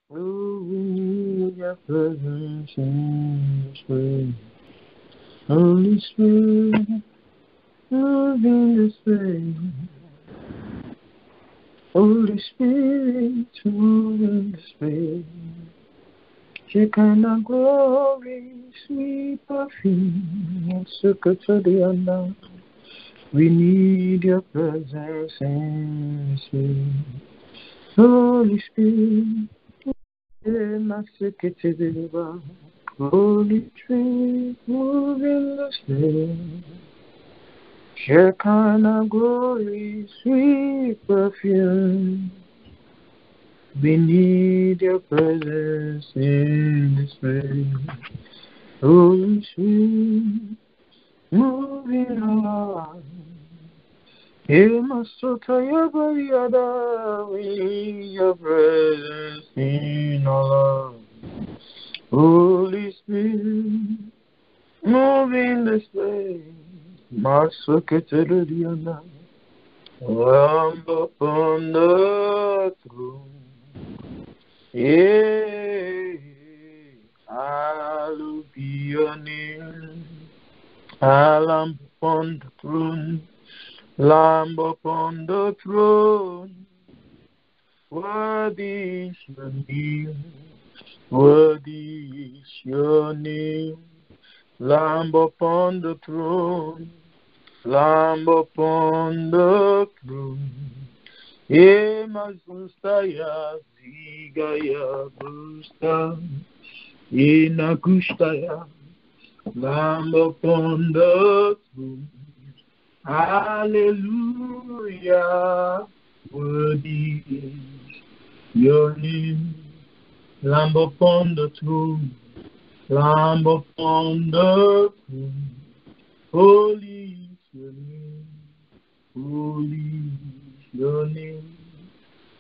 Oh, we need your presence in this place. Holy Spirit, move in this place. Holy Spirit, move in this place. Shekinah glory, sweet perfume, Sukatadiana. We need your presence in this place. Holy Spirit, Masikitidaba. Holy Spirit, move in this place. Shekinah glory, sweet perfume. We need your presence in this place. Holy Spirit, move in our lives. Masota Yabariada, we need your presence in our lives. Holy Spirit, move in this place. Masuketediana, Lamb upon the throne. Yeah, hallowed be your name. Lamb upon the throne. Lamb upon the throne. Worthy is your name. Worthy is your name. Lamb upon the throne. Lamb upon the throne. Mazustaya Zigaya Busta Inakustaya Lamb upon the throne. Hallelujah. Worthy is your name. Lamb upon the throne. Lamb upon the throne. Holy is your name. Holy is your name.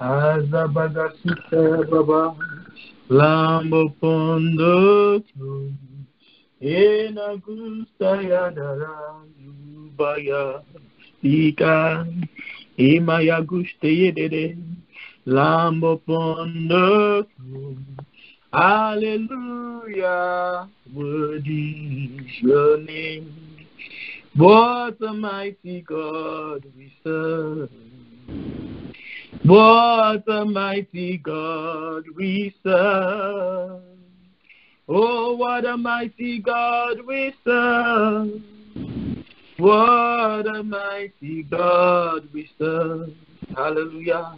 Azabagasita Baba. Lamb upon the throne. Enagusta Yadara Yubaya Ika Imaya Guste Yedede. Lamb upon the throne. Hallelujah. Worthy is your name. What a mighty God we serve. What a mighty God we serve. Oh, what a mighty God we serve. What a mighty God we serve. Hallelujah.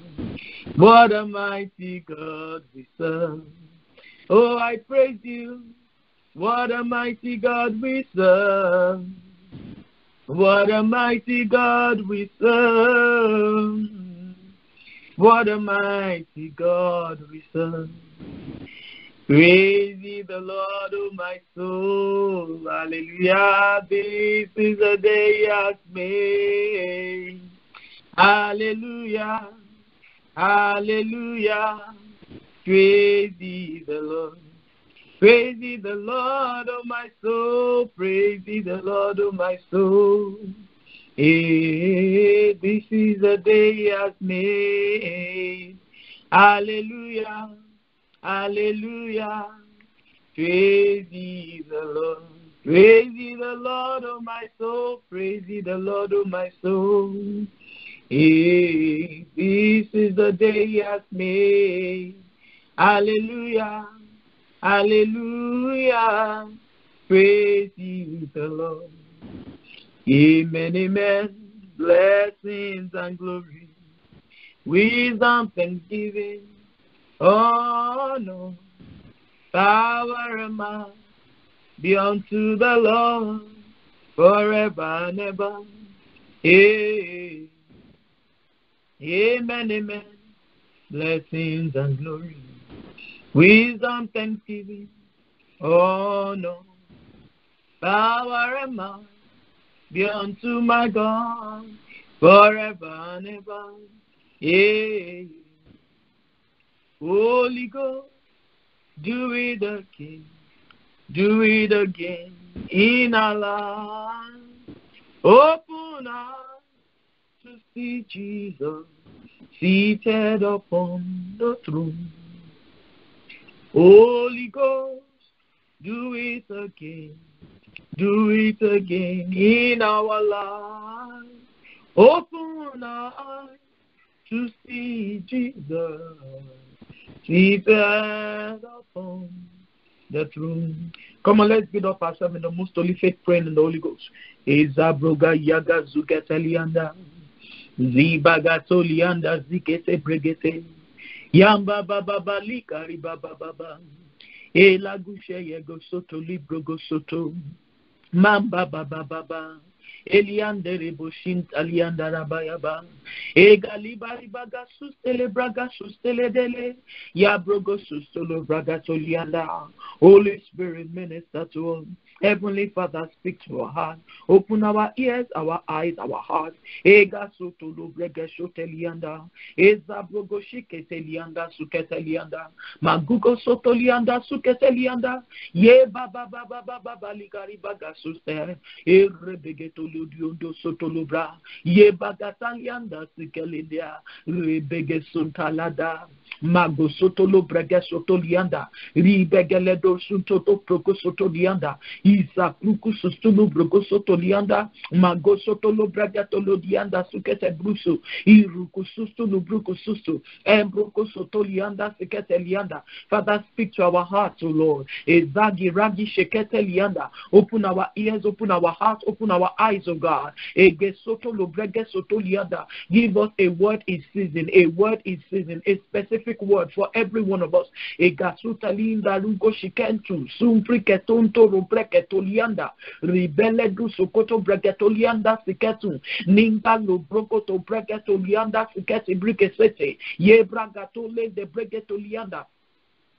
What a mighty God we serve. Oh, I praise you. What a mighty God we serve. What a mighty God we serve. What a mighty God we serve. Praise ye the Lord, O my soul. Hallelujah. This is the day He has made. Hallelujah. Hallelujah. Praise ye the Lord. Praise ye the Lord, O my soul. Praise ye the Lord, O my soul. Hey, this is the day He has made. Hallelujah. Hallelujah. Praise ye the Lord. Praise ye the Lord, O my soul. Praise ye the Lord, O my soul. Hey, this is the day He has made. Hallelujah. Hallelujah. Praise ye the Lord. Amen, amen. Blessings and glory. Wisdom, thanksgiving. Honor, power and might be unto the Lord forever and ever. Amen, amen. Blessings and glory. Wisdom, thanksgiving, honor, power and might be unto my God forever and ever. Amen. Holy Ghost, do it again. Do it again in our lives. Open eyes to see Jesus seated upon the throne. Holy Ghost, do it again. Do it again in our lives. Open our eyes to see Jesus seated upon the throne. Come on, let's build up ourselves in the most holy faith, praying in the Holy Ghost. Ezabroga yaga zuketelianda. Zibagatolianda zikete bregete. Yamba baba balika riba baba. Elagushe yego soto libro go soto. Mamba baba baba. Eliandere boshint aliandara bayaba. Egalibari baga sustele braga sustele dele. Yabrogo sustolo braga tolianda. Holy Spirit, minister to us. Heavenly Father, speak to our heart. Open our ears, our eyes, our hearts. Ega sotolo brega shotelianda. Eza brogo shiketelianda suketelianda. Magugo sotolianda suketelianda. Ye baba baba baba ligari baga suste. Erebegetolo diondo sotolo bra. Ye bagatalianda sukelindia. Rebege suntalada. Mago sotolo brega sotolianda. Ribegeledo suntoto proko sotolianda. Isa pruku sustulu brogo sotolianda. Mago sotolo brega tolodianda sukete bruso. Iruku sustulu bruku sustu. Embroko sotolianda sukete lianda. Father, speak to our hearts, O Lord. Ezagi ragi shekete lianda. Open our ears, open our hearts, open our eyes, O God. Ege sotolo brega sotolianda. Give us a word in season, a word in season, a specific word for every one of us. Egasuta linda rugo shikentu sumpri ketonto robreketolianda ribele du sokoto breketolianda siketu ninga lo brokoto breketolianda siketi brikesete ye bragatole de breketolianda.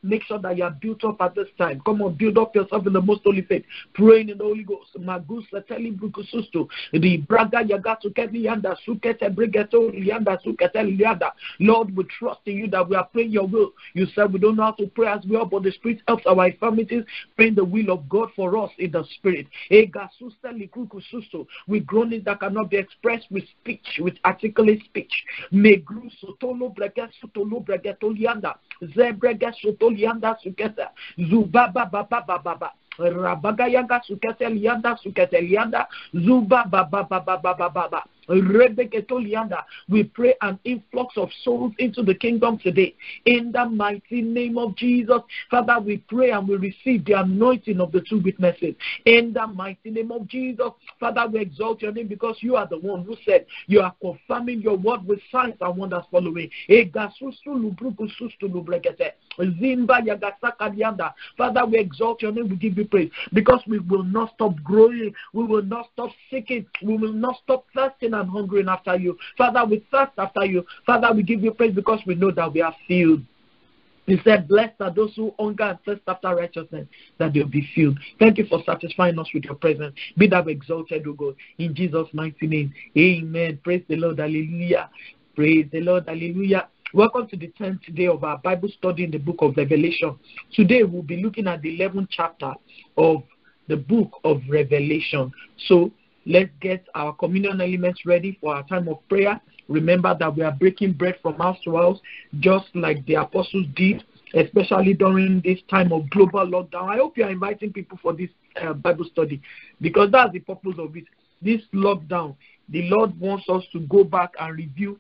Make sure that you are built up at this time. Come on, build up yourself in the most holy faith. Praying in the Holy Ghost. Magus leteli brukususto. The braga yagatu keli yanda sukete brigeto yanda sukete lianda. Lord, we trust in you that we are praying your will. You said we don't know how to pray as well, but the Spirit helps our infirmities. Praying the will of God for us in the Spirit. With groanings that cannot be expressed with speech, with articulate speech. Megruso tolo bregeso tolo bregeto lianda. Zebregeso tolo lianda suketa zubaba baba baba rabaga yanga sukete lianda zuba baba baba baba. We pray an influx of souls into the kingdom today. In the mighty name of Jesus, Father, we pray and we receive the anointing of the two witnesses. In the mighty name of Jesus, Father, we exalt your name because you are the one who said you are confirming your word with signs and wonders following. Father, we exalt your name, we give you praise because we will not stop growing, we will not stop seeking, we will not stop thirsting and hungering after you. Father, we thirst after you. Father, we give you praise because we know that we are filled. He said, blessed are those who hunger and thirst after righteousness, that they'll be filled. Thank you for satisfying us with your presence. Be thou exalted, O God, in Jesus' mighty name. Amen. Praise the Lord. Hallelujah. Praise the Lord. Hallelujah. Welcome to the 10th day of our Bible study in the book of Revelation. Today we'll be looking at the 11th chapter of the book of Revelation. So let's get our communion elements ready for our time of prayer. Remember that we are breaking bread from house to house, just like the apostles did, especially during this time of global lockdown. I hope you are inviting people for this Bible study because that's the purpose of it. This lockdown, the Lord wants us to go back and review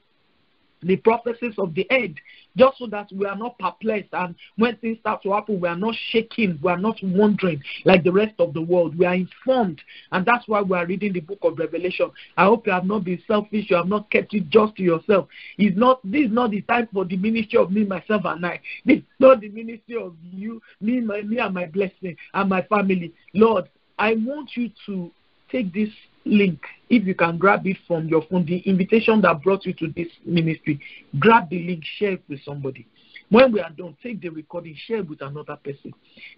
the prophecies of the end, just so that we are not perplexed, and when things start to happen, we are not shaking, we are not wondering like the rest of the world. We are informed, and that's why we are reading the book of Revelation. I hope you have not been selfish, you have not kept it just to yourself. This is not the time for the ministry of me, myself, and I. This is not the ministry of you, me and my blessing, and my family. Lord, I want you to take this link, if you can grab it from your phone, the invitation that brought you to this ministry, grab the link, share it with somebody. When we are done, take the recording, share it with another person.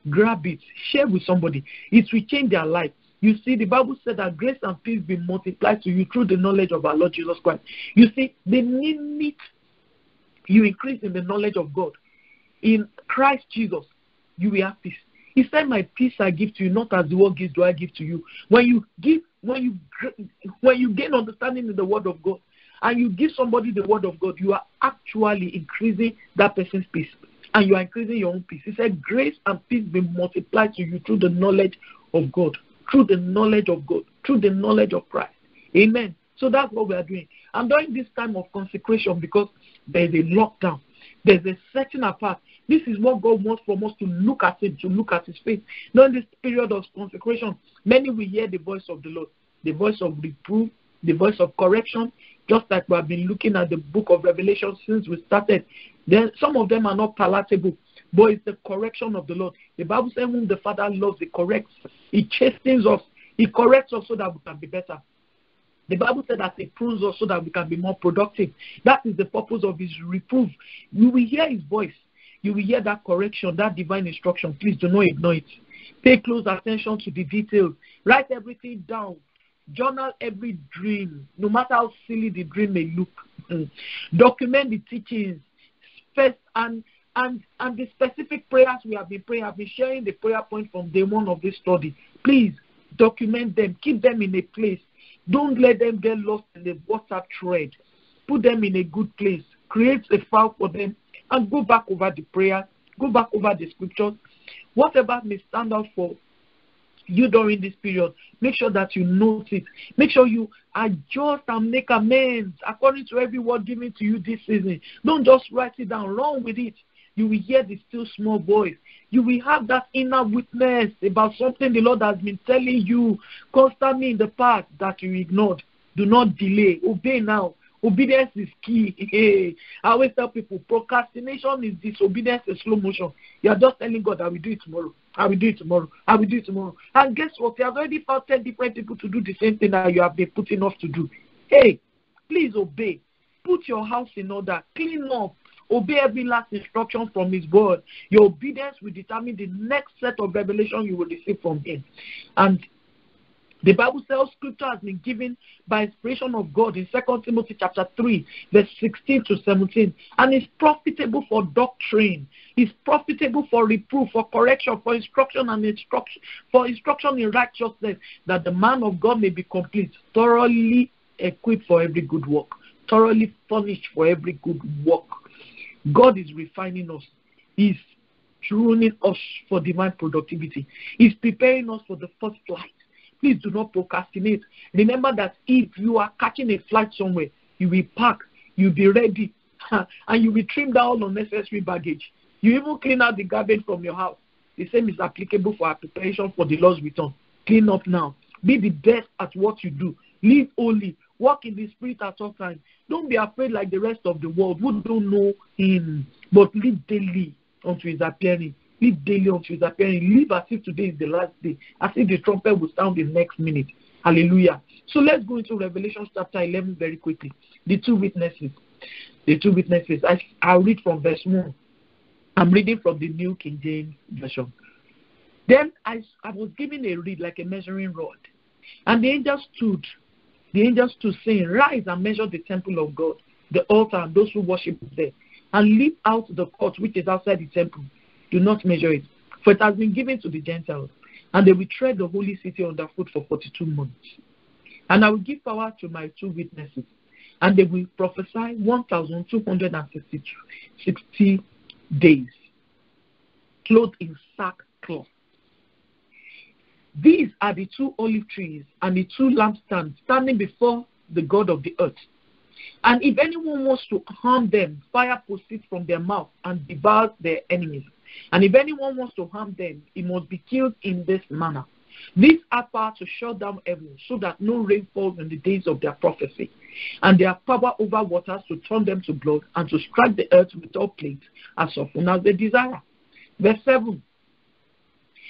Grab it, share with somebody. It will change their life. You see, the Bible said that grace and peace be multiplied to you through the knowledge of our Lord Jesus Christ. You see, the minute you increase in the knowledge of God, in Christ Jesus, you will have peace. He said, my peace I give to you, not as the world gives do I give to you. When you gain understanding in the word of God, and you give somebody the word of God, you are actually increasing that person's peace. and you are increasing your own peace. He said, grace and peace be multiplied to you through the knowledge of God, through the knowledge of God, through the knowledge of Christ. Amen. So that's what we are doing. I'm doing this time of consecration because there is a lockdown. There's a setting apart. This is what God wants from us, to look at Him, to look at His face. During this period of consecration, many will hear the voice of the Lord, the voice of reproof, the voice of correction, just like we have been looking at the book of Revelation since we started. Then some of them are not palatable, but it's the correction of the Lord. The Bible says, whom the Father loves, He corrects. He chastens us. He corrects us so that we can be better. The Bible said that He prunes us so that we can be more productive. That is the purpose of His reproof. You will hear His voice. You will hear that correction, that divine instruction. Please do not ignore it. Pay close attention to the details. Write everything down. Journal every dream, no matter how silly the dream may look. Document the teachings first, and the specific prayers we have been praying. I've been sharing the prayer point from day one of this study. Please document them. Keep them in a place. Don't let them get lost in the WhatsApp thread. Put them in a good place. Create a file for them and go back over the prayer. Go back over the scriptures. Whatever may stand out for you during this period, make sure that you note it. Make sure you adjust and make amends according to every word given to you this season. Don't just write it down. Run with it. You will hear the still small voice. You will have that inner witness about something the Lord has been telling you constantly in the past that you ignored. Do not delay. Obey now. Obedience is key. I always tell people, procrastination is disobedience in slow motion. You are just telling God, I will do it tomorrow. I will do it tomorrow. I will do it tomorrow. And guess what? You have already found 10 different people to do the same thing that you have been putting off to do. Hey, please obey. Put your house in order. Clean up. Obey every last instruction from His word. Your obedience will determine the next set of revelation you will receive from Him. And the Bible says scripture has been given by inspiration of God in 2 Timothy chapter 3, verse 16 to 17. And it's profitable for doctrine. It's profitable for reproof, for correction, for instruction and instruction in righteousness, that the man of God may be complete, thoroughly equipped for every good work, thoroughly furnished for every good work. God is refining us. He's tuning us for divine productivity. He's preparing us for the first flight. Please do not procrastinate. Remember that if you are catching a flight somewhere, you will pack, you'll be ready, and you will trim down all unnecessary baggage. You even clean out the garbage from your house. The same is applicable for our preparation for the Lord's return. Clean up now. Be the best at what you do. Live holy. Walk in the Spirit at all times. Don't be afraid like the rest of the world who don't know Him, but live daily unto His appearing. Live daily unto His appearing. Live as if today is the last day, as if the trumpet will sound the next minute. Hallelujah. So let's go into Revelation chapter 11 very quickly. The two witnesses. The two witnesses. I'll read from verse 1. I'm reading from the New King James Version. Then I was given a reed like a measuring rod. And the angel stood, saying, Rise and measure the temple of God, the altar, and those who worship there, and leave out the court which is outside the temple. Do not measure it, for it has been given to the Gentiles, and they will tread the holy city underfoot for 42 months. And I will give power to my two witnesses, and they will prophesy 1,260 days, clothed in sackcloth. These are the two olive trees and the two lampstands standing before the God of the earth. And if anyone wants to harm them, fire proceeds from their mouth and devours their enemies. And if anyone wants to harm them, he must be killed in this manner. These are power to shut down heaven, so that no rain falls in the days of their prophecy. And they have power over waters to turn them to blood, and to strike the earth with all plagues as often as they desire. Verse 7.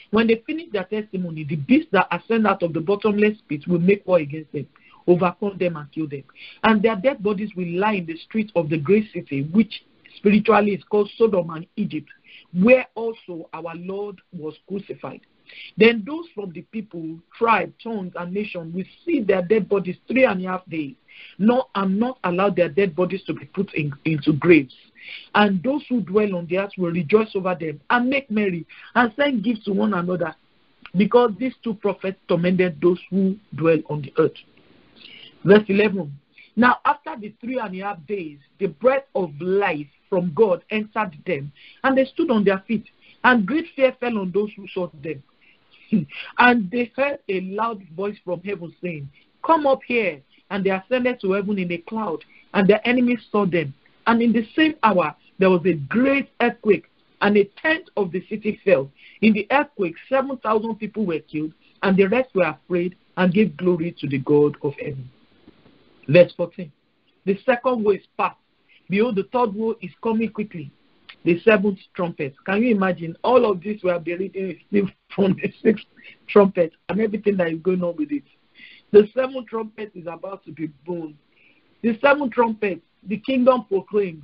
When they finish their testimony, the beasts that ascend out of the bottomless pit will make war against them, overcome them, and kill them. And their dead bodies will lie in the streets of the great city, which spiritually is called Sodom and Egypt, where also our Lord was crucified. Then those from the people, tribe, tongues, and nation will see their dead bodies 3.5 days, and not allow their dead bodies to be put into graves. And those who dwell on the earth will rejoice over them, and make merry, and send gifts to one another, because these two prophets tormented those who dwell on the earth. Verse 11. Now, after the 3.5 days, the breath of life from God entered them, and they stood on their feet, and great fear fell on those who saw them. And they heard a loud voice from heaven saying, "Come up here." And they ascended to heaven in a cloud, and their enemies saw them. And in the same hour, there was a great earthquake, and a tenth of the city fell. In the earthquake, 7,000 people were killed, and the rest were afraid and gave glory to the God of heaven. Verse 14. The second woe is past. Behold, the third woe is coming quickly. The seventh trumpet. Can you imagine? All of this we have been reading from the sixth trumpet and everything that is going on with it. The seventh trumpet is about to be blown. The seventh trumpet, the kingdom proclaimed.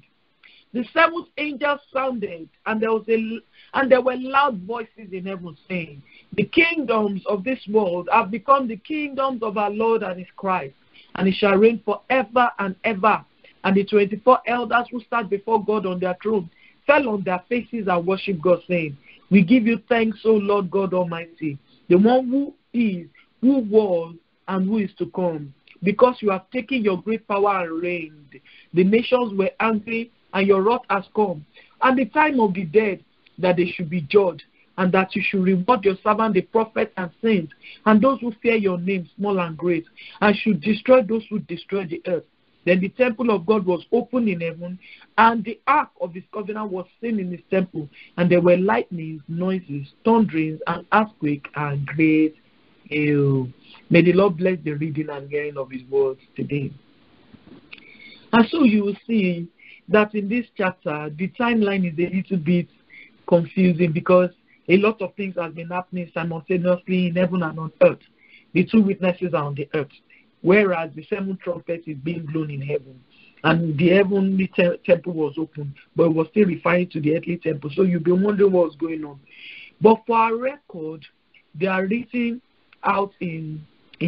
The seventh angel sounded, and there were loud voices in heaven saying, "The kingdoms of this world have become the kingdoms of our Lord and his Christ, and he shall reign forever and ever." And the 24 elders who sat before God on their throne fell on their faces and worshipped God, saying, "We give you thanks, O Lord God Almighty, the one who is, who was, and who is to come, because you have taken your great power and reigned. The nations were angry, and your wrath has come, and the time of the dead, that they should be judged, and that you should reward your servant, the prophets and saints, and those who fear your name, small and great, and should destroy those who destroy the earth." Then the temple of God was opened in heaven, and the ark of his covenant was seen in his temple, and there were lightnings, noises, thunderings, and earthquake, and great hail. May the Lord bless the reading and hearing of his words today. And so you will see that in this chapter, the timeline is a little bit confusing because a lot of things have been happening simultaneously in heaven and on earth. The two witnesses are on the earth, whereas the seventh trumpet is being blown in heaven. And the heavenly temple was open, but it was still referring to the earthly temple. So you'll be wondering what's going on. But for our record, they are written out in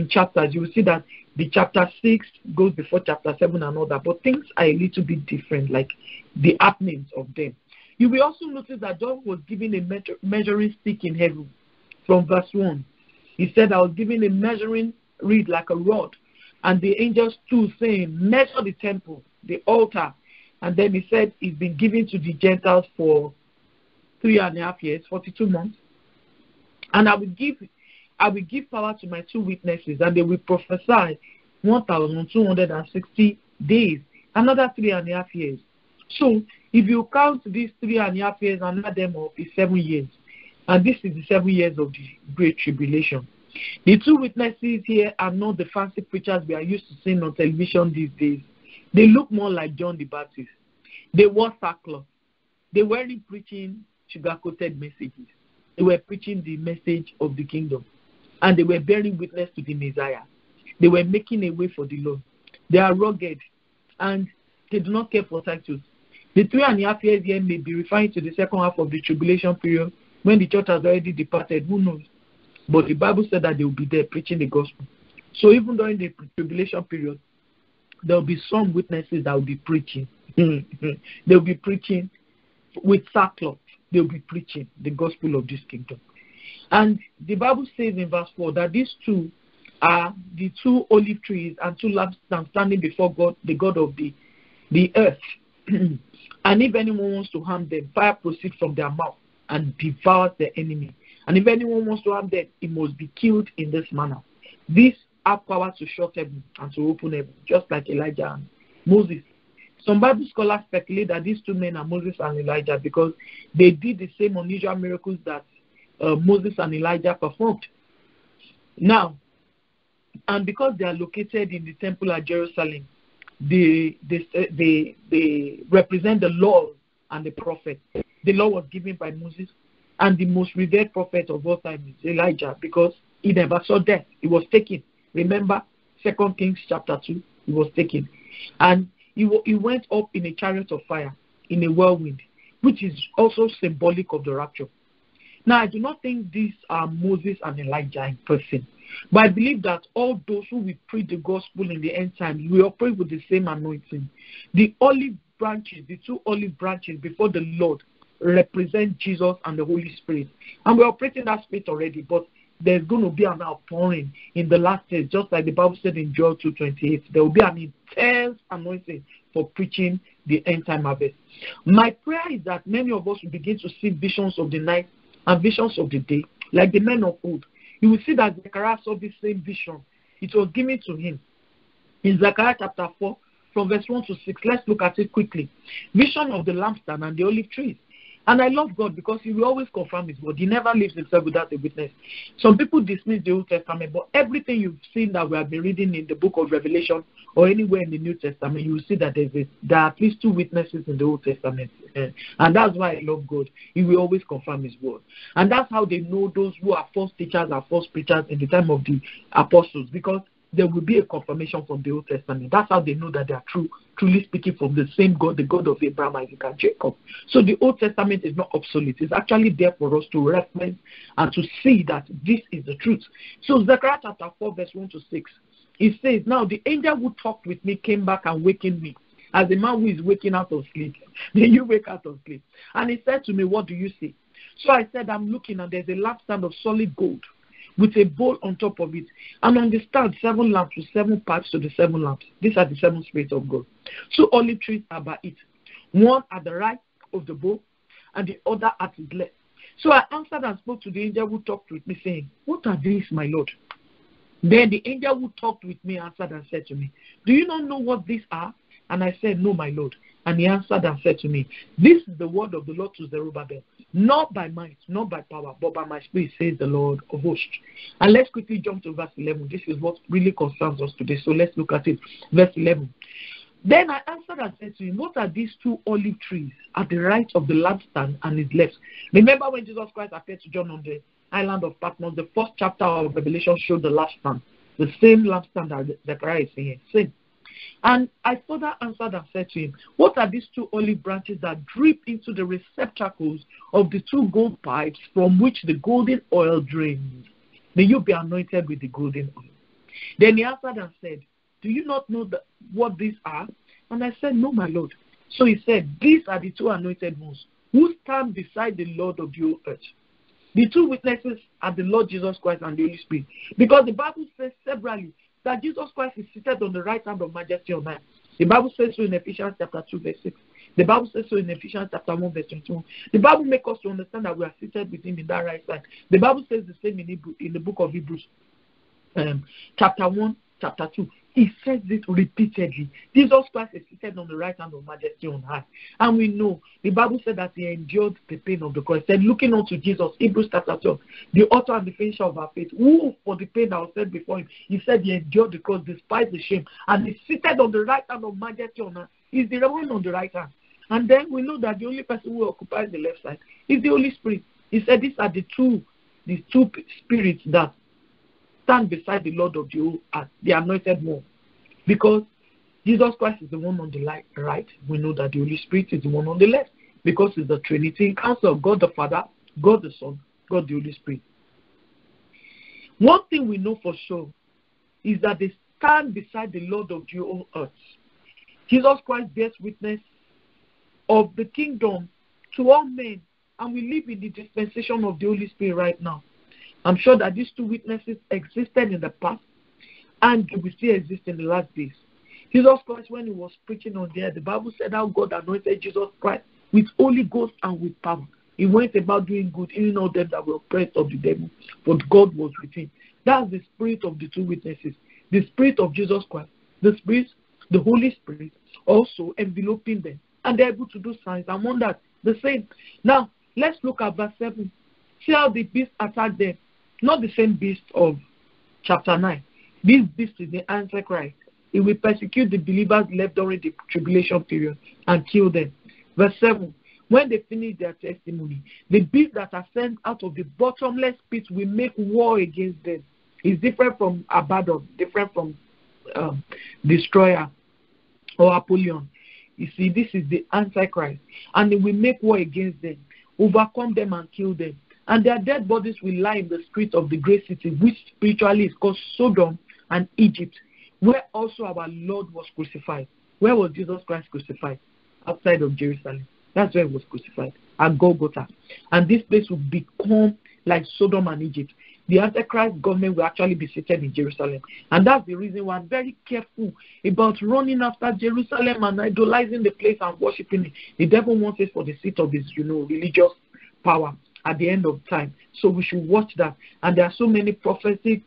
chapters. You will see that the chapter 6 goes before chapter 7 and all that, but things are a little bit different, like the happenings of them. You will also notice that John was given a measuring stick in heaven. From verse 1, he said, "I was given a measuring reed like a rod, and the angels stood saying, 'Measure the temple, the altar.'" And then he said it's been given to the Gentiles for 3.5 years, 42 months. "And I will give power to my two witnesses, and they will prophesy 1,260 days," another 3.5 years. So if you count these 3.5 years and add them up, it's 7 years. And this is the 7 years of the Great Tribulation. The two witnesses here are not the fancy preachers we are used to seeing on television these days. They look more like John the Baptist. They wore sackcloth. They weren't preaching sugar-coated messages. They were preaching the message of the kingdom. And they were bearing witness to the Messiah. They were making a way for the Lord. They are rugged, and they do not care for titles. The 3.5 years here may be referring to the second half of the tribulation period, when the church has already departed. Who knows? But the Bible said that they will be there preaching the gospel. So even during the tribulation period, there will be some witnesses that will be preaching. They will be preaching with sackcloth. They will be preaching the gospel of this kingdom. And the Bible says in verse 4 that these two are the two olive trees and two lampstands standing before God, the God of the earth. And if anyone wants to harm them, fire proceeds from their mouth and devours their enemy. And if anyone wants to harm them, he must be killed in this manner. These have power to shut heaven and to open heaven, just like Elijah and Moses. Some Bible scholars speculate that these two men are Moses and Elijah because they did the same unusual miracles that Moses and Elijah performed. Now, and because they are located in the temple at Jerusalem, they represent the law and the prophet. The law was given by Moses, and the most revered prophet of all time is Elijah, because he never saw death. He was taken. Remember 2 Kings chapter 2, he was taken. And he went up in a chariot of fire, in a whirlwind, which is also symbolic of the rapture. Now, I do not think these are Moses and Elijah in person, but I believe that all those who will preach the gospel in the end time will operate with the same anointing. The olive branches, the two olive branches before the Lord, represent Jesus and the Holy Spirit. And we're operating that spirit already, but there's going to be an outpouring in the last days, just like the Bible said in Joel 2:28. There will be an intense anointing for preaching the end time harvest. My prayer is that many of us will begin to see visions of the night and visions of the day, like the men of old. You will see that Zechariah saw the same vision. It was given to him. In Zechariah chapter 4, from verse 1 to 6, let's look at it quickly. Vision of the lampstand and the olive trees. And I love God because he will always confirm his word. He never leaves himself without a witness. Some people dismiss the Old Testament, but everything you've seen that we have been reading in the book of Revelation or anywhere in the New Testament, you will see that there are at least 2 witnesses in the Old Testament. And that's why I love God. He will always confirm his word. And that's how they know those who are false teachers are false preachers in the time of the apostles, because there will be a confirmation from the Old Testament. That's how they know that they are truly speaking from the same God, the God of Abraham, Isaac, and Jacob. So the Old Testament is not obsolete. It's actually there for us to reference and to see that this is the truth. So Zechariah chapter 4, verse 1 to 6, it says, "Now the angel who talked with me came back and wakened me, as a man who is waking out of sleep." Then you wake out of sleep. "And he said to me, 'What do you see?' So I said, 'I'm looking, and there's a lampstand of solid gold, with a bowl on top of it, and on the stand 7 lamps with 7 pipes to the 7 lamps. These are the 7 spirits of God. 2 olive trees are by it, one at the right of the bowl, and the other at its left.' So I answered and spoke to the angel who talked with me, saying, 'What are these, my Lord?' Then the angel who talked with me answered and said to me, 'Do you not know what these are?' And I said, 'No, my Lord.' And he answered and said to me, 'This is the word of the Lord to Zerubbabel, not by might, not by power, but by my spirit, says the Lord of hosts.'" And let's quickly jump to verse 11. This is what really concerns us today. So let's look at it. Verse 11. "Then I answered and said to him, 'What are these 2 olive trees at the right of the lampstand and his left?'" Remember when Jesus Christ appeared to John on the island of Patmos, the first chapter of Revelation showed the lampstand, the same lampstand that Zechariah is saying. Same. "And I further answered and said to him, 'What are these 2 olive branches that drip into the receptacles of the 2 gold pipes from which the golden oil drains? May you be anointed with the golden oil.' Then he answered and said, 'Do you not know what these are?' And I said, 'No, my Lord.' So he said, 'These are the 2 anointed ones who stand beside the Lord of the whole earth.'" The 2 witnesses are the Lord Jesus Christ and the Holy Spirit, because the Bible says severally that Jesus Christ is seated on the right hand of majesty on high. The Bible says so in Ephesians chapter 2, verse 6. The Bible says so in Ephesians chapter 1, verse 21. The Bible makes us to understand that we are seated with him in that right side. The Bible says the same in the book of Hebrews, chapter 1, chapter 2. He says it repeatedly. Jesus Christ is seated on the right hand of majesty on high. And we know, the Bible said that he endured the pain of the cross. He said, looking unto Jesus, Hebrews chapter 12, the author and the finisher of our faith, who for the pain that was set before him, he said he endured the cross, despised the shame, and he's seated on the right hand of majesty on high. He's the one on the right hand. And then we know that the only person who occupies the left side is the Holy Spirit. He said these are the two spirits that stand beside the Lord of the whole earth, the anointed one. Because Jesus Christ is the one on the right, we know that the Holy Spirit is the one on the left, because it's the Trinity in council of God the Father, God the Son, God the Holy Spirit. One thing we know for sure is that they stand beside the Lord of the whole earth. Jesus Christ bears witness of the kingdom to all men, and we live in the dispensation of the Holy Spirit right now. I'm sure that these 2 witnesses existed in the past, and they will still exist in the last days. Jesus Christ, when he was preaching on the earth, the Bible said how God anointed Jesus Christ with Holy Ghost and with power. He went about doing good, healing all them that were oppressed of the devil, but God was with him. That's the spirit of the 2 witnesses. The spirit of Jesus Christ, the Holy Spirit, also enveloping them. And they're able to do signs and wonders the same. Now, let's look at verse 7. See how the beast attacked them. Not the same beast of chapter 9. This beast is the Antichrist. It will persecute the believers left during the tribulation period and kill them. Verse 7. When they finish their testimony, the beast that ascends out of the bottomless pit will make war against them. It's different from Abaddon, different from Destroyer or Apollyon. You see, this is the Antichrist. And it will make war against them, overcome them and kill them. And their dead bodies will lie in the streets of the great city, which spiritually is called Sodom and Egypt, where also our Lord was crucified. Where was Jesus Christ crucified? Outside of Jerusalem. That's where he was crucified, at Golgotha. And this place will become like Sodom and Egypt. the Antichrist government will actually be seated in Jerusalem. And that's the reason why I'm very careful about running after Jerusalem and idolizing the place and worshiping it. The devil wants it for the seat of his, religious power at the end of time. So we should watch that. And there are so many prophetic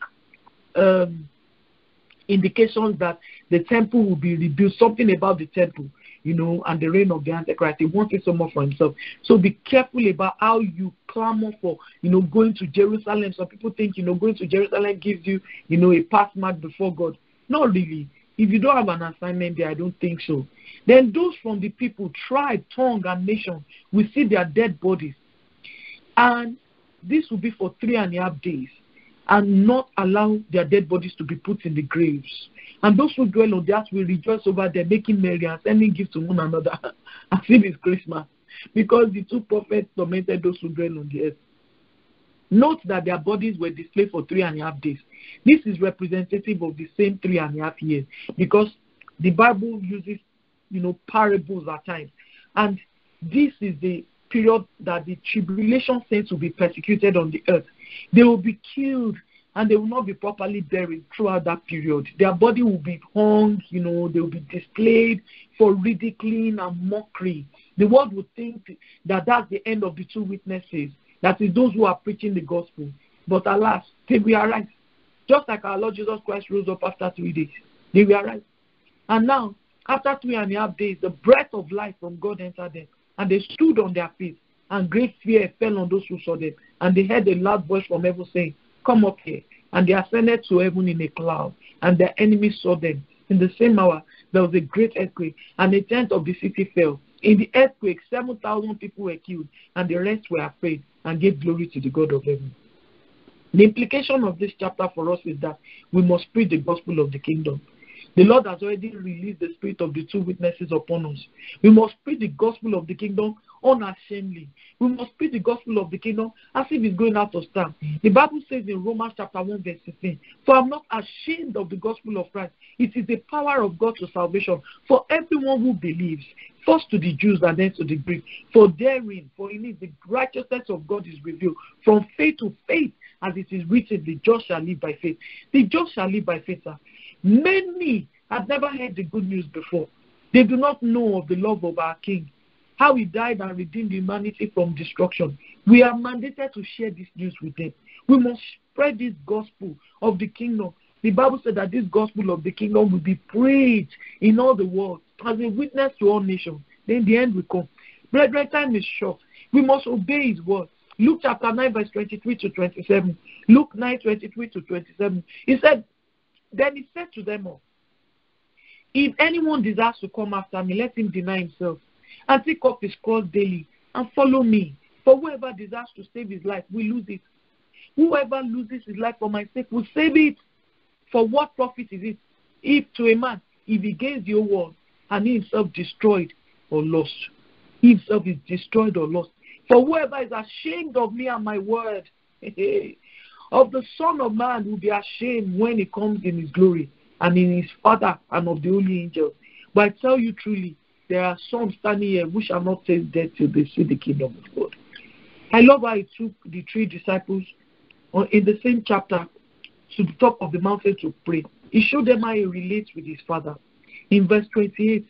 indications that the temple will be rebuilt, something about the temple, and the reign of the Antichrist. He wants it so much for himself. So be careful about how you clamor for, going to Jerusalem. Some people think, going to Jerusalem gives you, a pass mark before God. Not really. If you don't have an assignment there, I don't think so. Then those from the people, tribe, tongue, and nation will see their dead bodies. And this will be for 3.5 days. And not allow their dead bodies to be put in the graves. And those who dwell on the earth will rejoice over them, making merry and sending gifts to one another as if it's Christmas. Because the 2 prophets tormented those who dwell on the earth. Note that their bodies were displayed for 3.5 days. This is representative of the same 3.5 years. Because the Bible uses, parables at times. And this is the period that the tribulation saints will be persecuted on the earth. They will be killed and they will not be properly buried throughout that period. Their body will be hung, they will be displayed for ridiculing and mockery. The world would think that that's the end of the 2 witnesses, that is those who are preaching the gospel. But alas, they will arise. Just like our Lord Jesus Christ rose up after 3 days. They will arise. And now, after 3.5 days, the breath of life from God entered them. And they stood on their feet. And great fear fell on those who saw them. And they heard a loud voice from heaven saying, "Come up here." And they ascended to heaven in a cloud. And their enemies saw them. In the same hour, there was a great earthquake. And a tenth of the city fell. In the earthquake, 7,000 people were killed. And the rest were afraid and gave glory to the God of heaven. The implication of this chapter for us is that we must preach the gospel of the kingdom. The Lord has already released the spirit of the 2 witnesses upon us. We must preach the gospel of the kingdom unashamedly. We must preach the gospel of the kingdom as if it's going out of style. The Bible says in Romans chapter 1 verse 16, "For I'm not ashamed of the gospel of Christ. It is the power of God to salvation for everyone who believes, first to the Jews and then to the Greeks. For therein, for in it, the righteousness of God is revealed from faith to faith, as it is written, the just shall live by faith." The just shall live by faith, sir. Many have never heard the good news before. They do not know of the love of our King, how he died and redeemed humanity from destruction. We are mandated to share this news with them. We must spread this gospel of the kingdom. The Bible said that this gospel of the kingdom will be preached in all the world as a witness to all nations. Then the end will come. Brethren, time is short. We must obey his word. Luke chapter 9 verse 23 to 27. Luke 9, 23 to 27. Then he said to them all, "If anyone desires to come after me, let him deny himself and take up his cross daily and follow me. For whoever desires to save his life will lose it. Whoever loses his life for my sake will save it. For what profit is it if to a man, if he gains the whole world and he himself destroyed or lost?" He himself is destroyed or lost. "For whoever is ashamed of me and my word, of the Son of Man will be ashamed when he comes in his glory and in his Father and of the holy angels. But I tell you truly, there are some standing here who shall not taste death till they see the kingdom of God." I love how he took the 3 disciples in the same chapter to the top of the mountain to pray. He showed them how he relates with his Father. In verse 28,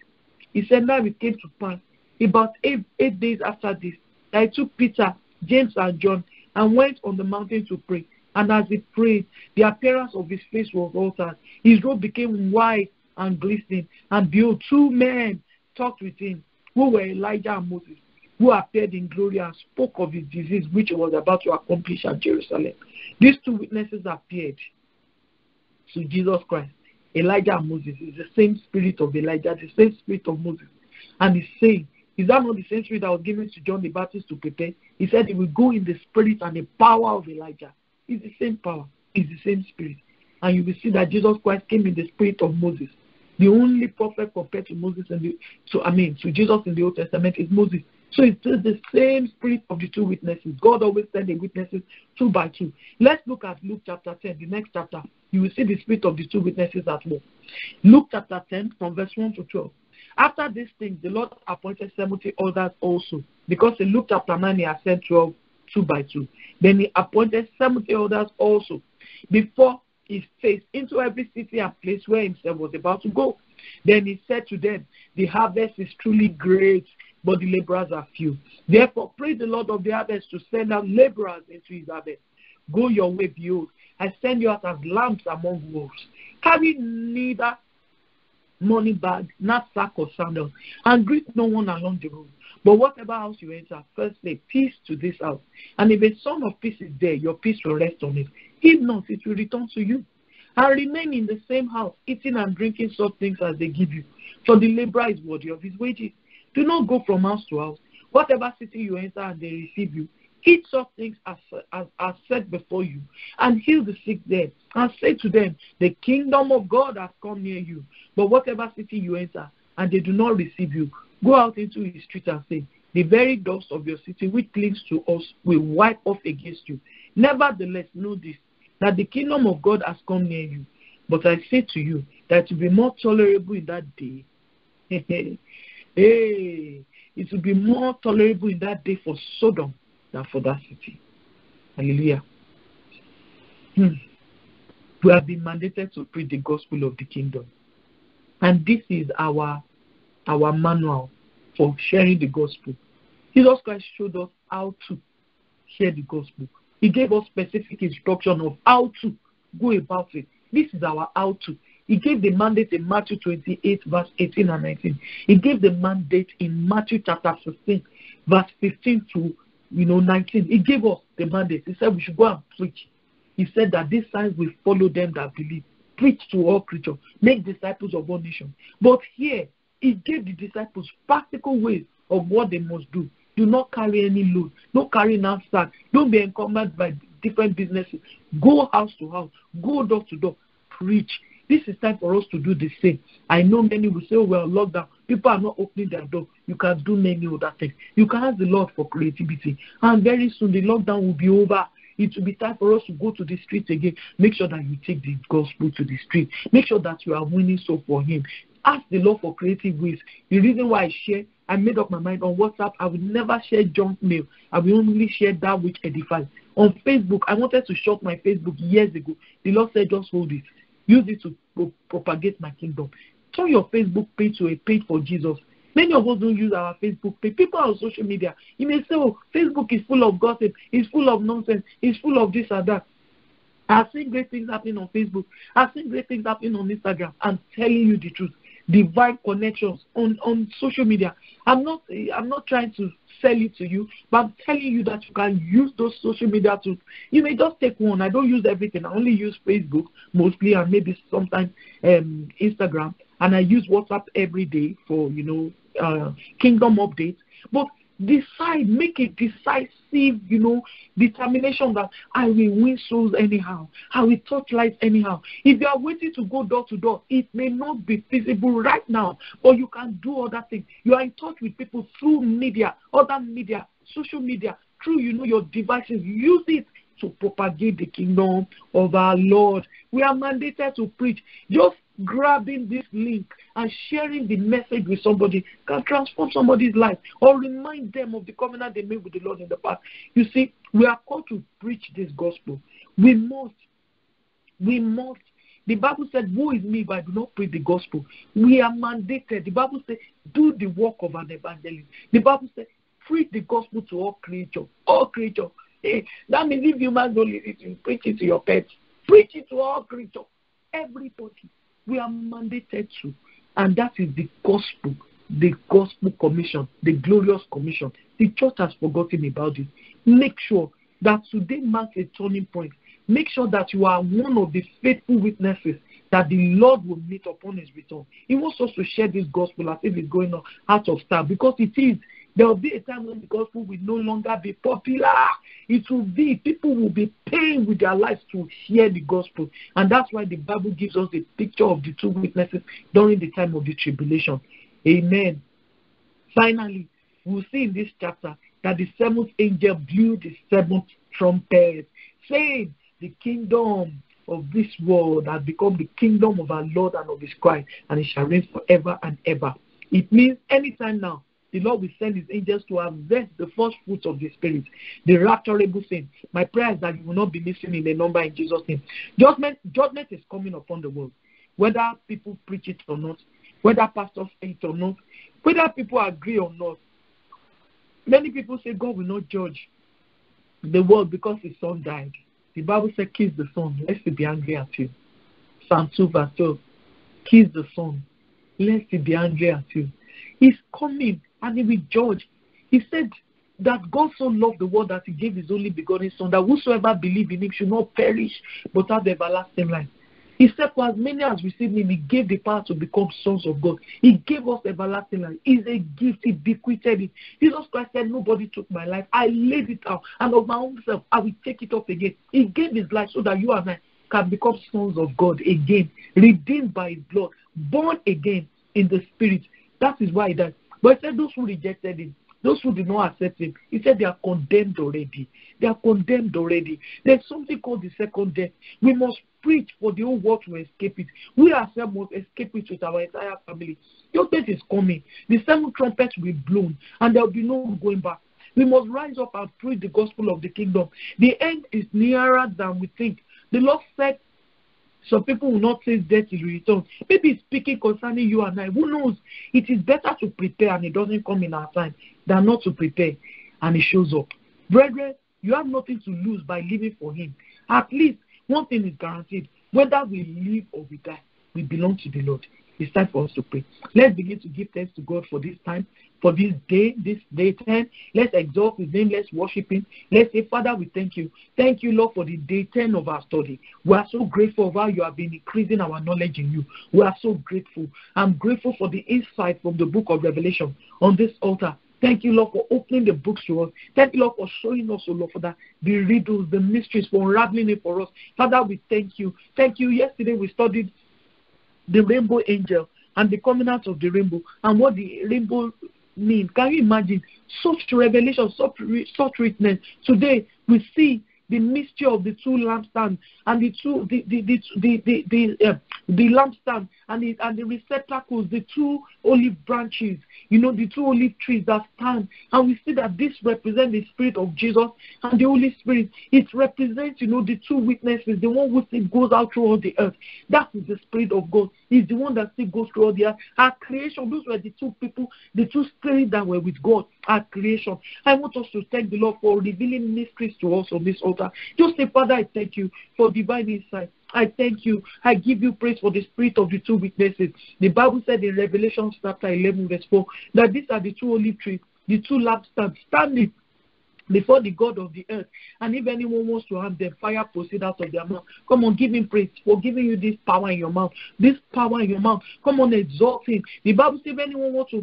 he said, "Now it came to pass, about 8 days after this, that he took Peter, James, and John and went on the mountain to pray. And as he prayed, the appearance of his face was altered. His robe became white and glistening. And behold, 2 men talked with him, who were Elijah and Moses, who appeared in glory and spoke of his disease, which he was about to accomplish at Jerusalem." These 2 witnesses appeared to Jesus Christ. Elijah and Moses is the same spirit of Elijah, the same spirit of Moses. And he's saying, is that not the same spirit that was given to John the Baptist to prepare? He said he will go in the spirit and the power of Elijah. It's the same power. It's the same spirit. And you will see that Jesus Christ came in the spirit of Moses. The only prophet compared to Moses to Jesus in the Old Testament is Moses. So it's the same spirit of the 2 witnesses. God always sent the witnesses 2 by 2. Let's look at Luke chapter 10, the next chapter. You will see the spirit of the 2 witnesses at work. Luke chapter 10 from verse 1 to 12. After these things, the Lord appointed 70 others also, because in Luke chapter 9 he has sent 12 2 by 2. Then he appointed 70 others also before his face into every city and place where himself was about to go. Then he said to them, the harvest is truly great, but the laborers are few. Therefore, pray the Lord of the harvest to send out laborers into his harvest. Go your way, behold, I send you out as lambs among wolves. Carry neither money bag, not sack or sandals, and greet no one along the road. But whatever house you enter, first say, peace to this house. And if a son of peace is there, your peace will rest on it. If not, it will return to you. And remain in the same house, eating and drinking such things as they give you. For the laborer is worthy of his wages. Do not go from house to house. Whatever city you enter and they receive you, eat such things as set before you, and heal the sick there, and say to them, the kingdom of God has come near you. But whatever city you enter and they do not receive you, go out into his street and say, the very dust of your city which clings to us will wipe off against you. Nevertheless, know this, that the kingdom of God has come near you. But I say to you that it will be more tolerable in that day. It will be more tolerable in that day for Sodom than for that city. Hallelujah. We have been mandated to preach the gospel of the kingdom. And this is our manual for sharing the gospel. Jesus Christ showed us how to share the gospel. He gave us specific instruction of how to go about it. This is our how to. He gave the mandate in Matthew 28, verse 18 and 19. He gave the mandate in Matthew chapter 15, verse 15 to 19. He gave us the mandate. He said we should go and preach. He said that these signs will follow them that believe. Preach to all creatures. Make disciples of all nations. But here, he gave the disciples practical ways of what they must do. Do not carry any load. Don't carry knapsack. Don't be encumbered by different businesses. Go house to house. Go door to door. Preach. This is time for us to do the same. I know many will say, oh, well, lockdown. People are not opening their door. You can do many other things. You can ask the Lord for creativity. And very soon the lockdown will be over. It will be time for us to go to the streets again. Make sure that you take the gospel to the street. Make sure that you are winning soul for him. Ask the Lord for creative ways. The reason why I made up my mind on WhatsApp, I will never share junk mail. I will only share that which edifies. On Facebook, I wanted to shut my Facebook years ago. The Lord said, just hold it. Use it to propagate my kingdom. Turn your Facebook page to a page for Jesus. Many of us don't use our Facebook page. People on social media, you may say, oh, Facebook is full of gossip. It's full of nonsense. It's full of this and that. I've seen great things happening on Facebook. I've seen great things happening on Instagram. I'm telling you the truth. Divine connections on social media. I'm not trying to sell it to you, but I'm telling you that you can use those social media tools. You may just take one. I don't use everything. I only use Facebook mostly, and maybe sometimes Instagram, and I use WhatsApp every day for kingdom updates. But decide, make a decisive, determination that I will win souls anyhow. I will touch lives anyhow. If you are waiting to go door to door, it may not be feasible right now, but you can do other things. You are in touch with people through media, other media, social media, through, your devices. Use it to propagate the kingdom of our Lord. We are mandated to preach. Just grabbing this link and sharing the message with somebody can transform somebody's life or remind them of the covenant they made with the Lord in the past. You see, we are called to preach this gospel. We must. The Bible said, woe is me if I do not preach the gospel. We are mandated. The Bible says, do the work of an evangelist. The Bible says, preach the gospel to all creatures. All creatures. Hey, that means if humans don't listen to you, preach it to your pets. Preach it to all creatures. Everybody. We are mandated to. And that is the gospel commission, the glorious commission. The church has forgotten about it. Make sure that today marks a turning point. Make sure that you are one of the faithful witnesses that the Lord will meet upon his return. He wants us to share this gospel as if it's going on out of style, because it is. There will be a time when the gospel will no longer be popular. It will be, people will be paying with their lives to hear the gospel. And that's why the Bible gives us the picture of the two witnesses during the time of the tribulation. Amen. Finally, we'll see in this chapter that the seventh angel blew the seventh trumpet, saying, the kingdom of this world has become the kingdom of our Lord and of his Christ, and it shall reign forever and ever. It means anytime now, the Lord will send his angels to harvest the first fruits of the Spirit, the rapturable saints. My prayer is that you will not be missing in the number in Jesus' name. Judgment is coming upon the world. Whether people preach it or not, whether pastors say it or not, whether people agree or not. Many people say God will not judge the world because his son died. The Bible says, kiss the son, lest he be angry at you. Psalm 2 verse 12. Kiss the son, lest he be angry at you. He's coming and he will judge. He said that God so loved the world that he gave his only begotten son, that whosoever believe in him should not perish but have the everlasting life. He said, for as many as received him, he gave the power to become sons of God. He gave us everlasting life. It's a gift. He bequeathed it. Jesus Christ said, nobody took my life. I laid it out, and of my own self, I will take it up again. He gave his life so that you and I can become sons of God again, redeemed by his blood, born again in the Spirit. That is why he died. But he said, those who rejected him, those who did not accept him, he said they are condemned already. They are condemned already. There's something called the second death. We must preach for the whole world to escape it. We ourselves must escape it with our entire family. Your death is coming. The seventh trumpet will be blown, and there will be no going back. We must rise up and preach the gospel of the kingdom. The end is nearer than we think. The Lord said, some people will not say death is return. Maybe it's speaking concerning you and I. Who knows? It is better to prepare and it doesn't come in our time than not to prepare and it shows up. Brethren, you have nothing to lose by living for him. At least one thing is guaranteed. Whether we live or we die, we belong to the Lord. It's time for us to pray. Let's begin to give thanks to God for this time, for this day 10. Let's exalt his name. Let's worship him. Let's say, Father, we thank you. Thank you, Lord, for the day 10 of our study. We are so grateful for how you have been increasing our knowledge in you. We are so grateful. I'm grateful for the insight from the book of Revelation on this altar. Thank you, Lord, for opening the books to us. Thank you, Lord, for showing us, oh Lord, for that, the riddles, the mysteries, for unraveling it for us. Father, we thank you. Thank you. Yesterday we studied the rainbow angel and the covenant of the rainbow and what the rainbow means. Can you imagine such revelation, such richness? Today we see the mystery of the two lampstands and the lampstand and the receptacles, the two olive branches, the two olive trees that stand. And we see that this represents the Spirit of Jesus and the Holy Spirit. It represents, the two witnesses, the one who still goes out through all the earth. That is the Spirit of God. He's the one that still goes through all the earth. Our creation, those were the two people, the two spirits that were with God. Our creation. I want us to thank the Lord for revealing mysteries to us on this altar. Just say, Father, I thank you for divine insight. I thank you. I give you praise for the spirit of the two witnesses. The Bible said in Revelation chapter 11 verse 4 that these are the two olive trees, the two lampstands standing before the God of the earth. And if anyone wants to harm them, fire proceed out of their mouth. Come on, give him praise for giving you this power in your mouth. This power in your mouth. Come on, exalt him. The Bible says if anyone wants to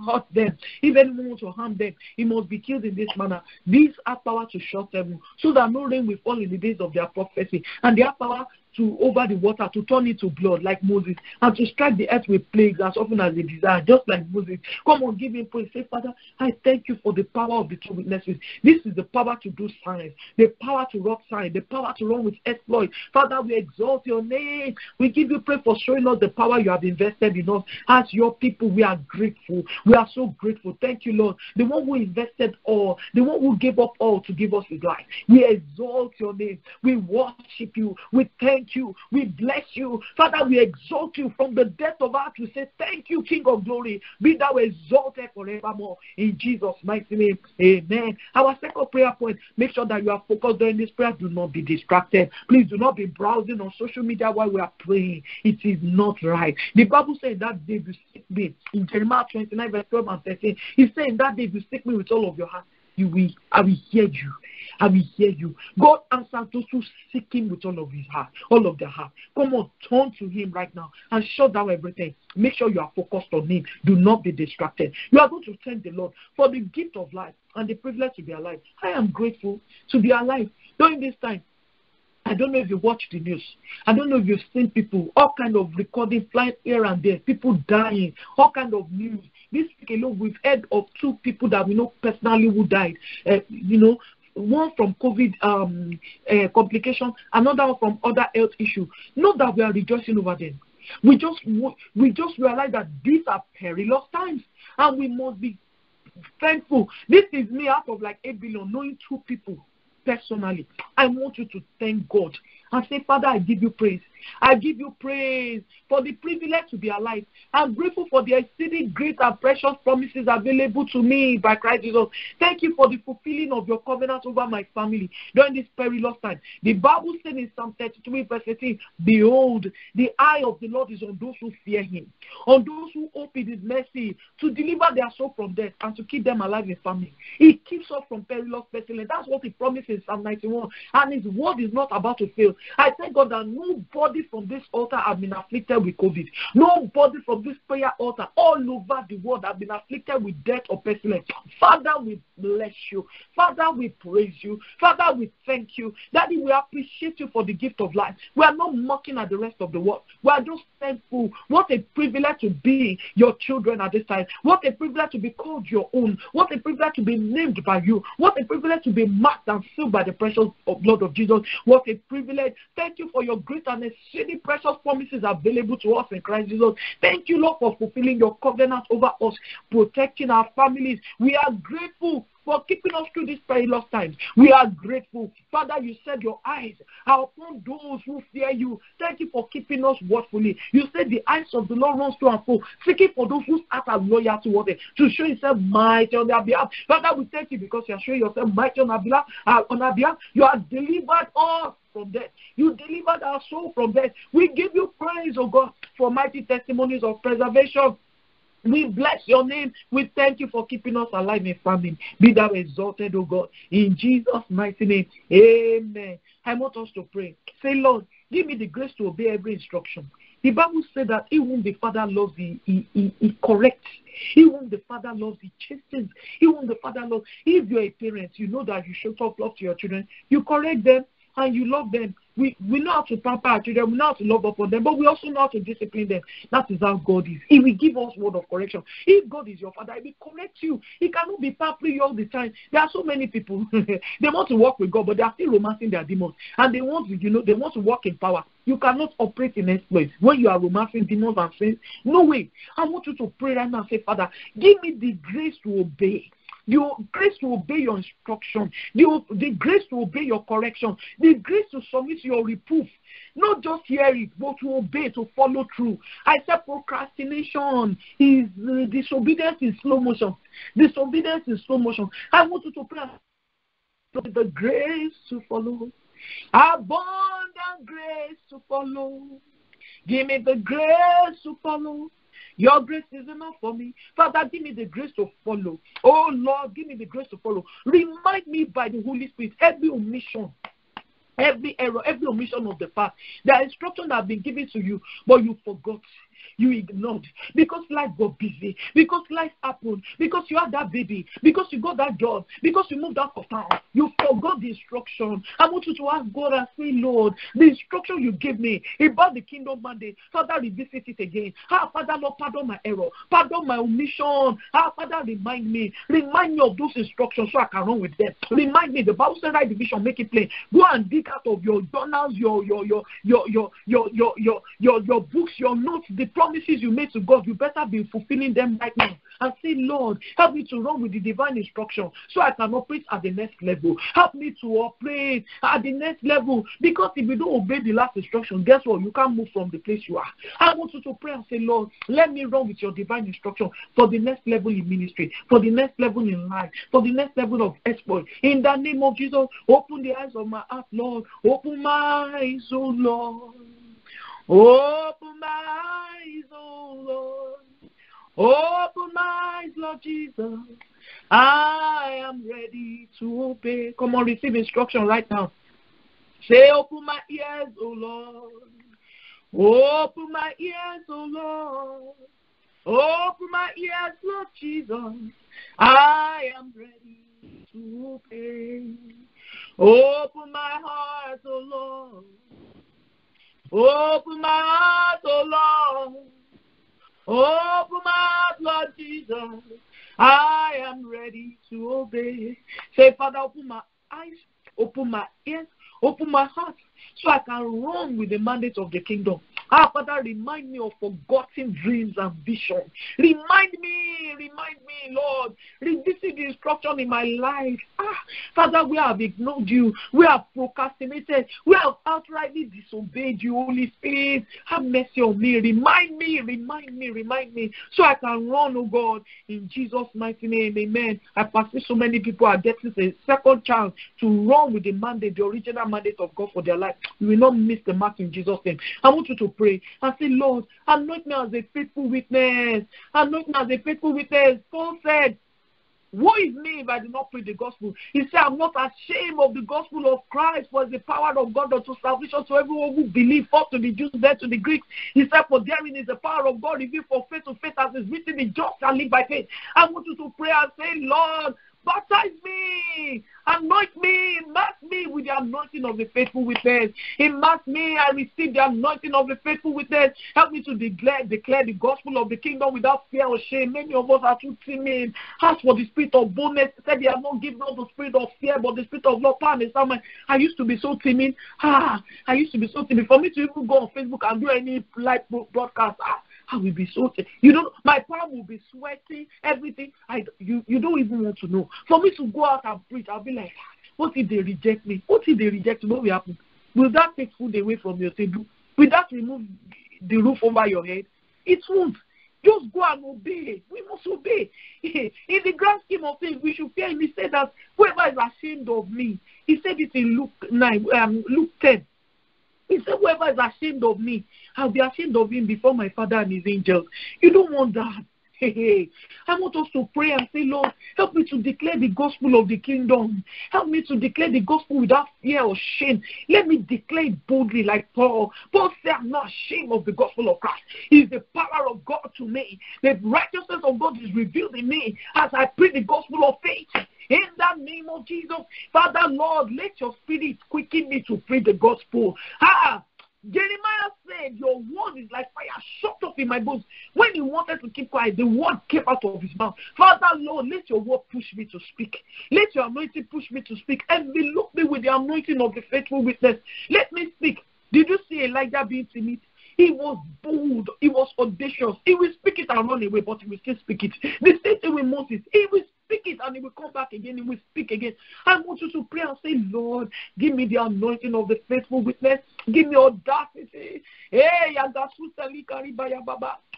hurt them, if anyone wants to harm them, he must be killed in this manner. These have power to shut them, so that no rain will fall in the days of their prophecy. And they have power to over the water, to turn it to blood like Moses, and to strike the earth with plagues as often as they desire, just like Moses. Come on, give him praise. Say, Father, I thank you for the power of the two witnesses. This is the power to do signs, the power to rock signs, the power to run with exploits. Father, we exalt your name. We give you praise for showing us the power you have invested in us. As your people, we are grateful. We are so grateful. Thank you, Lord. The one who invested all, the one who gave up all to give us his life. We exalt your name. We worship you. We thank you. We bless you. Father, we exalt you from the depth of our heart. We say, thank you, King of glory. Be thou exalted forevermore. In Jesus' mighty name, amen. Our second prayer point, make sure that you are focused during this prayer. Do not be distracted. Please do not be browsing on social media while we are praying. It is not right. The Bible says that day you seek me. In Jeremiah 29, verse 12 and 13, he's saying that day you seek me with all of your heart. I will hear you. I will hear you. God answers those who seek him with all of his heart, all of their heart. Come on, turn to him right now and shut down everything. Make sure you are focused on him. Do not be distracted. You are going to thank the Lord for the gift of life and the privilege to be alive. I am grateful to be alive during this time. I don't know if you watch the news. I don't know if you've seen people, all kind of recording flying here and there, people dying, all kind of news. This week alone, we've heard of two people that we know personally who died. One from COVID complication, another one from other health issue. Not that we are rejoicing over them. We just realize that these are perilous times, and we must be thankful. This is me out of like 8 billion, knowing 2 people personally. I want you to thank God and say, Father, I give you praise. I give you praise for the privilege to be alive. I'm grateful for the exceeding great and precious promises available to me by Christ Jesus. Thank you for the fulfilling of your covenant over my family during this perilous time. The Bible says in Psalm 33 verse 18, behold, the eye of the Lord is on those who fear him, on those who hope in his mercy, to deliver their soul from death and to keep them alive in family. He keeps us from perilous pestilence. That's what he promised in Psalm 91. And his word is not about to fail. I thank God that nobody from this altar has been afflicted with COVID. Nobody from this prayer altar all over the world has been afflicted with death or pestilence. Father, we bless you. Father, we praise you. Father, we thank you. Daddy, we appreciate you for the gift of life. We are not mocking at the rest of the world. We are just thankful. What a privilege to be your children at this time. What a privilege to be called your own. What a privilege to be named by you. What a privilege to be marked and sealed by the precious blood of Jesus. What a privilege. Thank you for your great and exceeding precious promises available to us in Christ Jesus. Thank you, Lord, for fulfilling your covenant over us, protecting our families. We are grateful for keeping us through these perilous times. We are grateful. Father, you said your eyes are upon those who fear you. Thank you for keeping us watchfully. You said the eyes of the Lord runs to and fro, seeking for those whose hearts are loyal toward them, to show yourself mighty on their behalf. Father, we thank you because you are showing yourself mighty on our behalf. You have delivered us from death. You delivered our soul from death. We give you praise, oh God, for mighty testimonies of preservation. We bless your name. We thank you for keeping us alive in famine. Be thou exalted, O God. In Jesus' mighty name. Amen. I want us to pray. Say, Lord, give me the grace to obey every instruction. The Bible said that he whom the Father loves, he corrects. He whom the Father loves, he chastens. He whom the Father loves. If you're a parent, you know that you show tough love to your children. You correct them and you love them. We know how to pamper our children, we know how to love upon them, but we also know how to discipline them. That is how God is. He will give us word of correction. If God is your Father, He will correct you. He cannot be pampering you all the time. There are so many people, they want to walk with God, but they are still romancing their demons. And they want to walk in power. You cannot operate in exploits when you are romancing demons and sins. No way. I want you to pray right now and say, Father, give me the grace to obey. The grace to obey your instruction, the grace to obey your correction, the grace to submit your reproof, not just hear it, but to obey, to follow through. I said procrastination is disobedience in slow motion. Disobedience in slow motion. I want you to pray for the grace to follow, abundant grace to follow. Give me the grace to follow. Your grace is enough for me. Father, give me the grace to follow. Oh, Lord, give me the grace to follow. Remind me by the Holy Spirit every omission, every error, every omission of the past. The instructions have been given to you, but you forgot. You ignored because life got busy, because life happened, because you had that baby, because you got that job, because you moved out of town. You forgot the instruction. I want you to ask God and say, Lord, the instruction you gave me about the kingdom mandate, Father, revisit it again. Father, Lord, pardon my error, pardon my omission. Father, remind me of those instructions so I can run with them. Remind me, the Bible said, right division, make it plain. Go and dig out of your journals, your books, your notes, the promises you made to God. You better be fulfilling them right now and say, Lord, help me to run with the divine instruction so I can operate at the next level. Help me to operate at the next level, because if you don't obey the last instruction, guess what? You can't move from the place you are. I want you to pray and say, Lord, let me run with your divine instruction for the next level in ministry, for the next level in life, for the next level of exploit. In the name of Jesus, open the eyes of my heart, Lord. Open my eyes, oh Lord. Open my eyes, oh Lord. Open my eyes, Lord Jesus. I am ready to obey. Come on, receive instruction right now. Say, open my ears, oh Lord. Open my ears, oh Lord. Open my ears, Lord Jesus. I am ready to obey. Open my heart, oh Lord. Open my heart, oh Lord. Open my heart, Lord Jesus. I am ready to obey. Say, Father, open my eyes, open my ears, open my heart, so I can run with the mandate of the kingdom. Father, remind me of forgotten dreams and visions. Remind me, Lord. Revisit the instruction in my life. Father, we have ignored you. We have procrastinated. We have outrightly disobeyed you, Holy Spirit. Have mercy on me. Remind me, so I can run, oh God, in Jesus' mighty name. Amen. I perceive so many people are getting a second chance to run with the mandate, the original mandate of God for their life. You will not miss the mark in Jesus' name. I want you to pray and say, Lord, anoint me as a faithful witness. Anoint me as a faithful witness. Paul said, woe is me if I do not preach the gospel. He said, I'm not ashamed of the gospel of Christ, for it's the power of God unto salvation to everyone who believes, first to the Jews, then to the Greeks. He said, for therein is the power of God revealed for faith to faith, as is written, the just shall live by faith. I want you to pray and say, Lord, baptize me, anoint me, immerse me with the anointing of the faithful witness. Immerse me, I receive the anointing of the faithful witness. Help me to declare the gospel of the kingdom without fear or shame. Many of us are too timid. Ask for the spirit of boldness. He said, they are not given us the spirit of fear, but the spirit of love, power, and sound mind. I used to be so timid. For me to even go on Facebook and do any live broadcast, I will be so my palm will be sweating, everything. You don't even want to know. For me to go out and preach, I'll be like, what if they reject me? What if they reject me? What will happen? Will that take food away from your table? Will that remove the roof over your head? It won't. Just go and obey. We must obey. In the grand scheme of things, we should fear him. He said that whoever is ashamed of me, he said it in Luke 10. He said, whoever is ashamed of me, I'll be ashamed of him before my Father and his angels. You don't want that. I want us to pray and say, Lord, help me to declare the gospel of the kingdom. Help me to declare the gospel without fear or shame. Let me declare it boldly like Paul. Paul said, I'm not ashamed of the gospel of Christ. It is the power of God to me. The righteousness of God is revealed in me as I preach the gospel of faith. In the name of Jesus, Father, Lord, let your spirit quicken me to preach the gospel. Jeremiah said, your word is like fire shut up in my bones. When he wanted to keep quiet, the word came out of his mouth. Father, Lord, let your word push me to speak. Let your anointing push me to speak. And envelop me with the anointing of the faithful witness. Let me speak. Did you see Elijah being timid? He was bold. He was audacious. He will speak it and run away, but he will still speak it. The same thing with Moses. He will speak it and he will come back again. He will speak again. I want you to pray and say, Lord, give me the anointing of the faithful witness. Give me audacity.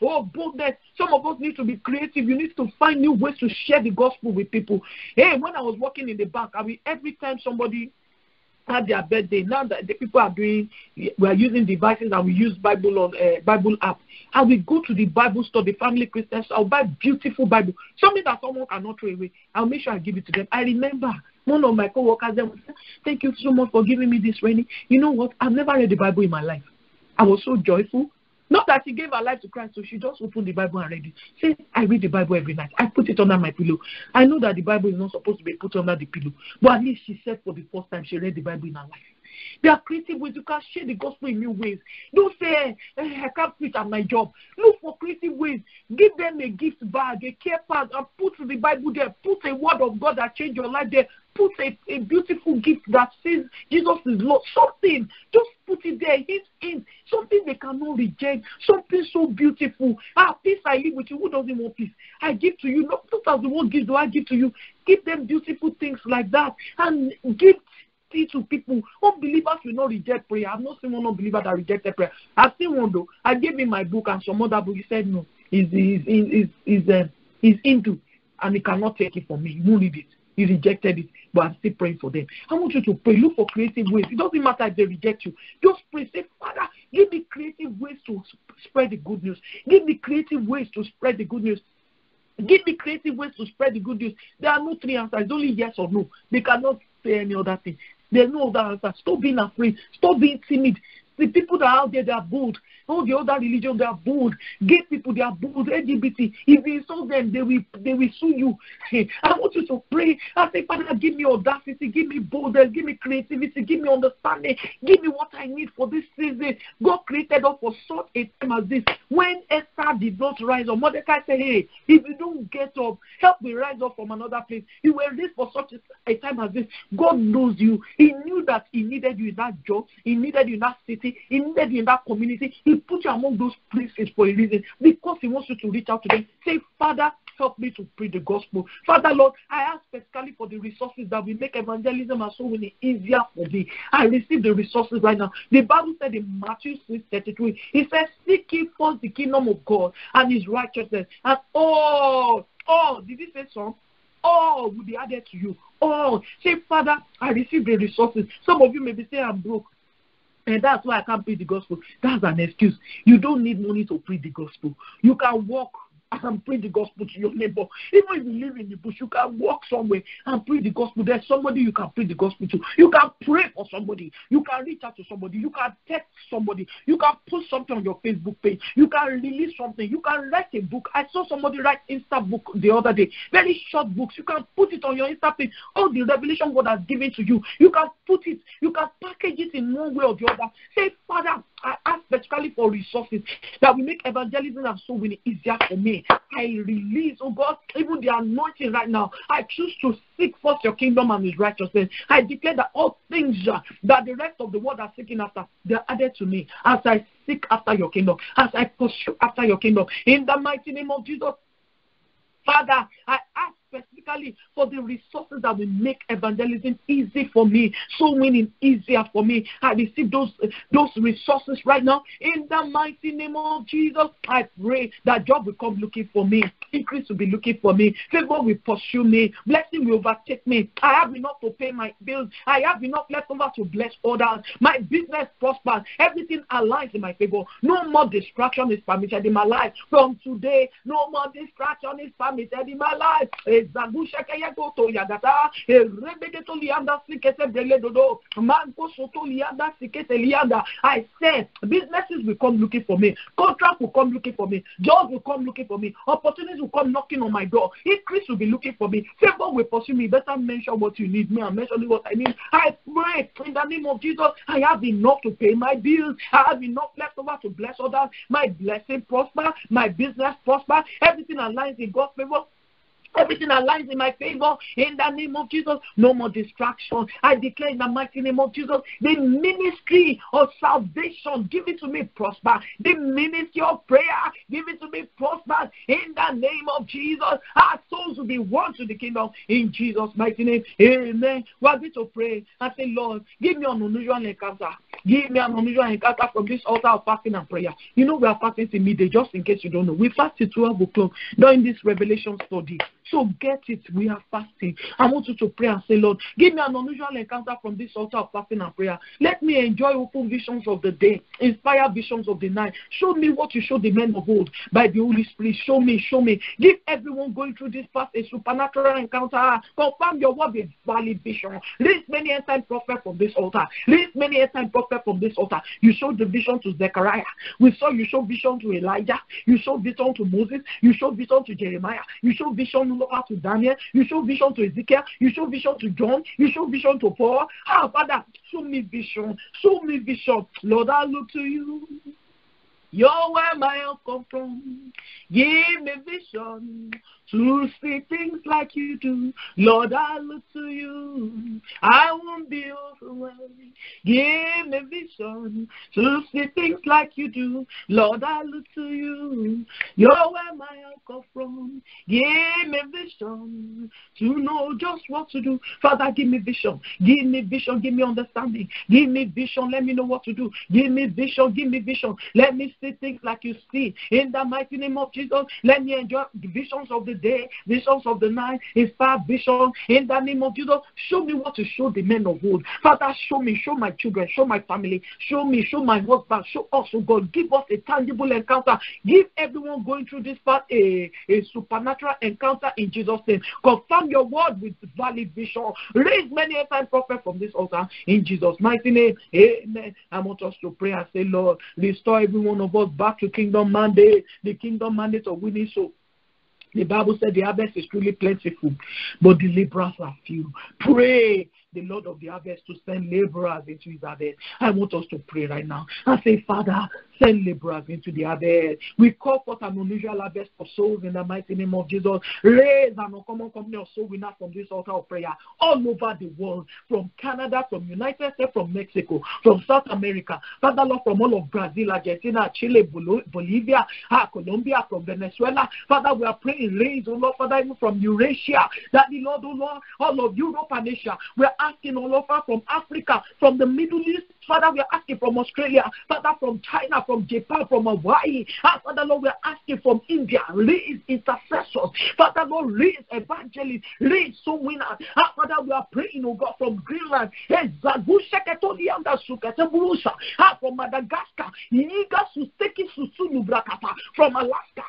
Oh, boldness. Some of us need to be creative. You need to find new ways to share the gospel with people. When I was working in the bank, every time somebody had their birthday, now that the people are doing, we are using devices and we use Bible on Bible app. I will go to the Bible store, the family Christians. I'll buy beautiful Bible, something that someone cannot throw away. I'll make sure I give it to them. I remember one of my co-workers, they would say, thank you so much for giving me this training. You know what? I've never read the Bible in my life. I was so joyful. Not that she gave her life to Christ, so she just opened the Bible and read it. Say, I read the Bible every night. I put it under my pillow. I know that the Bible is not supposed to be put under the pillow, but at least she said for the first time she read the Bible in her life. There are creative ways. You can share the gospel in new ways. Don't say, I can't preach at my job. Look for creative ways. Give them a gift bag, a care pad, and put the Bible there. Put a word of God that changed your life there. Put a beautiful gift that says Jesus is Lord. Something. Just put it there. Hit in. Something they cannot reject. Something so beautiful. Peace I live with you. Who doesn't want peace? I give to you. Not as the world gives, do I give to you. Give them beautiful things like that. And give to people. Unbelievers will not reject prayer. I've not seen one unbeliever that rejected prayer. I've seen one though. I gave him my book and some other book. He said no. He's into and he cannot take it from me. He won't read it. He rejected it, but I'm still praying for them. I want you to pray. Look for creative ways. It doesn't matter if they reject you. Just pray. Say, Father, give me creative ways to spread the good news. Give me creative ways to spread the good news. Give me creative ways to spread the good news. There are no three answers. It's only yes or no. They cannot say any other thing. There's no other answer. Stop being afraid. Stop being timid. The people that are out there, they are bold. All the other religions, they are bold. Gay people, they are bold. LGBT, if you insult them, they will sue you. I want you to pray. I say, Father, give me audacity, give me boldness, give me creativity, give me understanding, give me what I need for this season. God created us for such a time as this. When Esther did not rise up, Mordecai said, hey, if you don't get up, help me rise up from another place. You were raised for such a time as this. God knows you. He knew that He needed you in that job, He needed you in that city, He needed you in that community. He put you among those places for a reason, because He wants you to reach out to them. Say, Father, help me to preach the gospel. Father, Lord, I ask specifically for the resources that will make evangelism and soul winning easier for me. I receive the resources right now. The Bible said in Matthew 6:33, He says, seek ye first the kingdom of God and His righteousness, and all, did He say so? All will be added to you. All. Say, Father, I receive the resources. Some of you may be saying, I'm broke, and that's why I can't preach the gospel. That's an excuse. You don't need money to preach the gospel. You can walk and preach the gospel to your neighbor. Even if you live in the bush, you can walk somewhere and preach the gospel. There's somebody you can preach the gospel to. You can pray for somebody. You can reach out to somebody. You can text somebody. You can put something on your Facebook page. You can release something. You can write a book. I saw somebody write Insta book the other day. Very short books. You can put it on your Insta page. All the revelation God has given to you. You can put it. You can package it in one way or the other. Say, Father, I ask specifically for resources that will make evangelism and soul winning easier for me. I release, oh God, even the anointing right now. I choose to seek first your kingdom and His righteousness. I declare that all things that the rest of the world are seeking after, they are added to me as I seek after your kingdom, as I pursue after your kingdom. In the mighty name of Jesus, Father, I ask specifically for the resources that will make evangelism easy for me, soul winning easier for me. I receive those resources right now. In the mighty name of Jesus, I pray that job will come looking for me. Increase will be looking for me. Favor will pursue me. Blessing will overtake me. I have enough to pay my bills. I have enough left over to bless others. My business prospers. Everything aligns in my favor. No more distraction is permitted in my life. From today, no more distraction is permitted in my life. I said businesses will come looking for me. Contracts will come looking for me. Jobs will come looking for me. Opportunities will come knocking on my door. Increase will be looking for me. Favor will pursue me. Better mention what you need. Me, I'm mentioning what I need. I pray in the name of Jesus. I have enough to pay my bills. I have enough left over to bless others. My blessing prosper. My business prosper. Everything aligns in God's favor. Everything aligns in my favor. In the name of Jesus, no more distraction. I declare in the mighty name of Jesus, the ministry of salvation, give it to me, prosper. The ministry of prayer, give it to me, prosper. In the name of Jesus, our souls will be won to the kingdom. In Jesus' mighty name, amen. We are going to pray and say, Lord, give me an unusual encounter. Give me an unusual encounter from this altar of fasting and prayer. You know, we are fasting till midday, just in case you don't know. We fast till 12 o'clock during this revelation study. So get it, we are fasting. I want you to pray and say, Lord, give me an unusual encounter from this altar of fasting and prayer. Let me enjoy open visions of the day, inspire visions of the night. Show me what you showed the men of old by the Holy Spirit. Show me, show me. Give everyone going through this fast a supernatural encounter. Confirm your word with valid vision. Raise many end-time prophets from this altar. Raise many end-time prophets from this altar. You showed the vision to Zechariah. We saw you show vision to Elijah. You showed vision to Moses. You showed vision to Jeremiah. You showed vision to Daniel. You show vision to Ezekiel. You show vision to John. You show vision to Paul. Father, show me vision. Show me vision. Lord, I look to you. You're where my help comes from. Give me vision to see things like you do. Lord, I look to you. I won't be overwhelmed. Give me vision to see things like you do. Lord, I look to you. You're where my help comes from. Give me vision to know just what to do. Father, give me vision. Give me vision. Give me understanding. Give me vision. Let me know what to do. Give me vision. Give me vision. Let me see things like you see. In the mighty name of Jesus, let me enjoy the visions of the day, visions of the night, inspire vision. In the name of Jesus, show me what to show the men of old. Father, show me, show my children, show my family, show me, show my husband, show us, oh God. Give us a tangible encounter. Give everyone going through this part a supernatural encounter in Jesus' name. Confirm your word with valid vision. Raise many a time prophet from this altar in Jesus' mighty name. Amen. I want us to pray and say, Lord, restore every one of us back to kingdom mandate, the kingdom mandate of winning soul. The Bible said the harvest is truly plentiful, but the laborers are few. Pray the Lord of the harvest to send laborers into his harvest. I want us to pray right now and say, Father, send laborers into the harvest. We call forth an unusual harvest of souls in the mighty name of Jesus. Raise an uncommon company of soul winners from this altar of prayer all over the world, from Canada, from United States, from Mexico, from South America, Father Lord, from all of Brazil, Argentina, Chile, Bolivia, Colombia, from Venezuela. Father, we are praying, raise, oh Lord, Father, even from Eurasia, that the Lord, oh Lord, all of Europe and Asia. We are asking all over from Africa, from the Middle East. Father, we are asking from Australia, Father, from China, from Japan, from Hawaii. Father, Lord, we are asking from India. Raise intercessors. Father, Lord, raise evangelists. Raise soul winners. Father, we are praying, oh God, from Greenland. From Madagascar. From Alaska.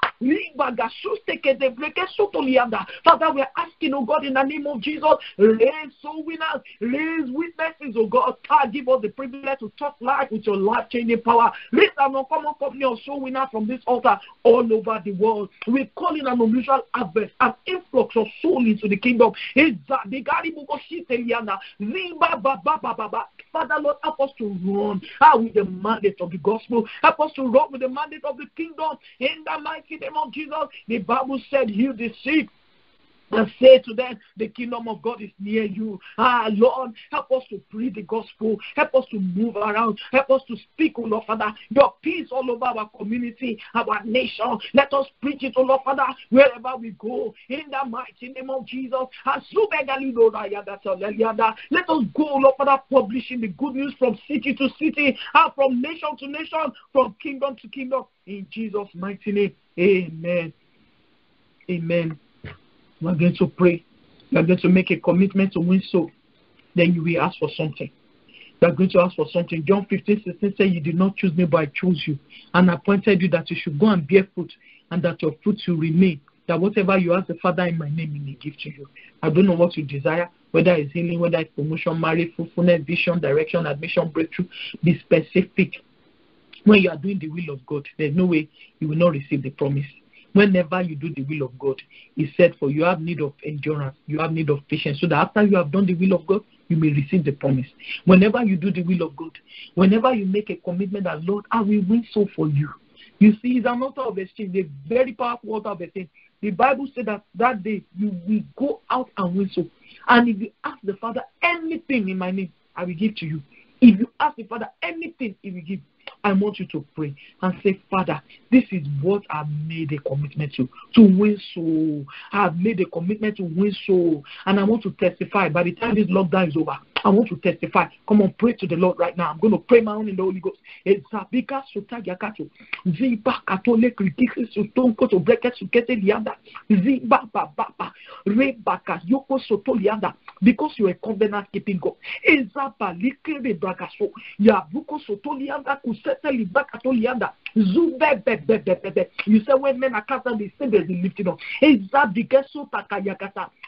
Father, we are asking, oh God, in the name of Jesus, raise soul winners. Raise witnesses, oh God. Give us the privilege to touch life with your life-changing power. Raise an uncommon company of soul winners from this altar all over the world. We're calling an unusual harvest, an influx of soul into the kingdom. Father, Lord, help us to run with the mandate of the gospel. Help us to run with the mandate of the kingdom. In the mighty name of Jesus, the Bible said, heal the sick and say to them, the kingdom of God is near you. Lord, help us to preach the gospel. Help us to move around. Help us to speak, oh Lord, Father, your peace all over our community, our nation. Let us preach it, oh Lord, Father, wherever we go. In the mighty name of Jesus. Let us go, oh Lord, Father, publishing the good news from city to city, and from nation to nation, from kingdom to kingdom. In Jesus' mighty name. Amen. Amen. We're going to pray. We're going to make a commitment to win soul. Then you will ask for something. We're going to ask for something. John 15:16 says, you did not choose me, but I chose you. And appointed you that you should go and bear fruit, and that your fruit will remain. That whatever you ask the Father in my name, he may give to you. I don't know what you desire, whether it's healing, whether it's promotion, marriage, fruitfulness, vision, direction, admission, breakthrough. Be specific. When you are doing the will of God, there's no way you will not receive the promise. Whenever you do the will of God, he said, for you have need of endurance, you have need of patience, so that after you have done the will of God, you may receive the promise. Whenever you do the will of God, whenever you make a commitment that, Lord, I will win soul for you. You see, it's an altar of exchange, a very powerful altar of exchange. The Bible said that day you will go out and win soul. And if you ask the Father anything in my name, I will give to you. If you ask the Father anything, he will give. I want you to pray and say, Father, this is what I've made a commitment to win soul. I've made a commitment to win soul. And I want to testify. By the time this lockdown is over, I want to testify. Come on, pray to the Lord right now. I'm going to pray my own in the Holy Ghost. Because you are a covenant keeping God. You say when men are cast down, they say they be lifted up.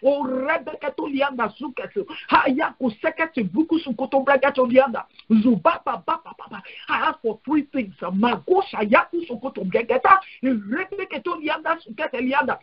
Oh, Rebecca Tolianda Suketu. Hayaku Seketi Buku Sukoto Bragato Lianda. Zubaba Baba. I ask for three things. Magosha Yaku Sokoto Bragata. Rebecca Tolianda Suketelianda.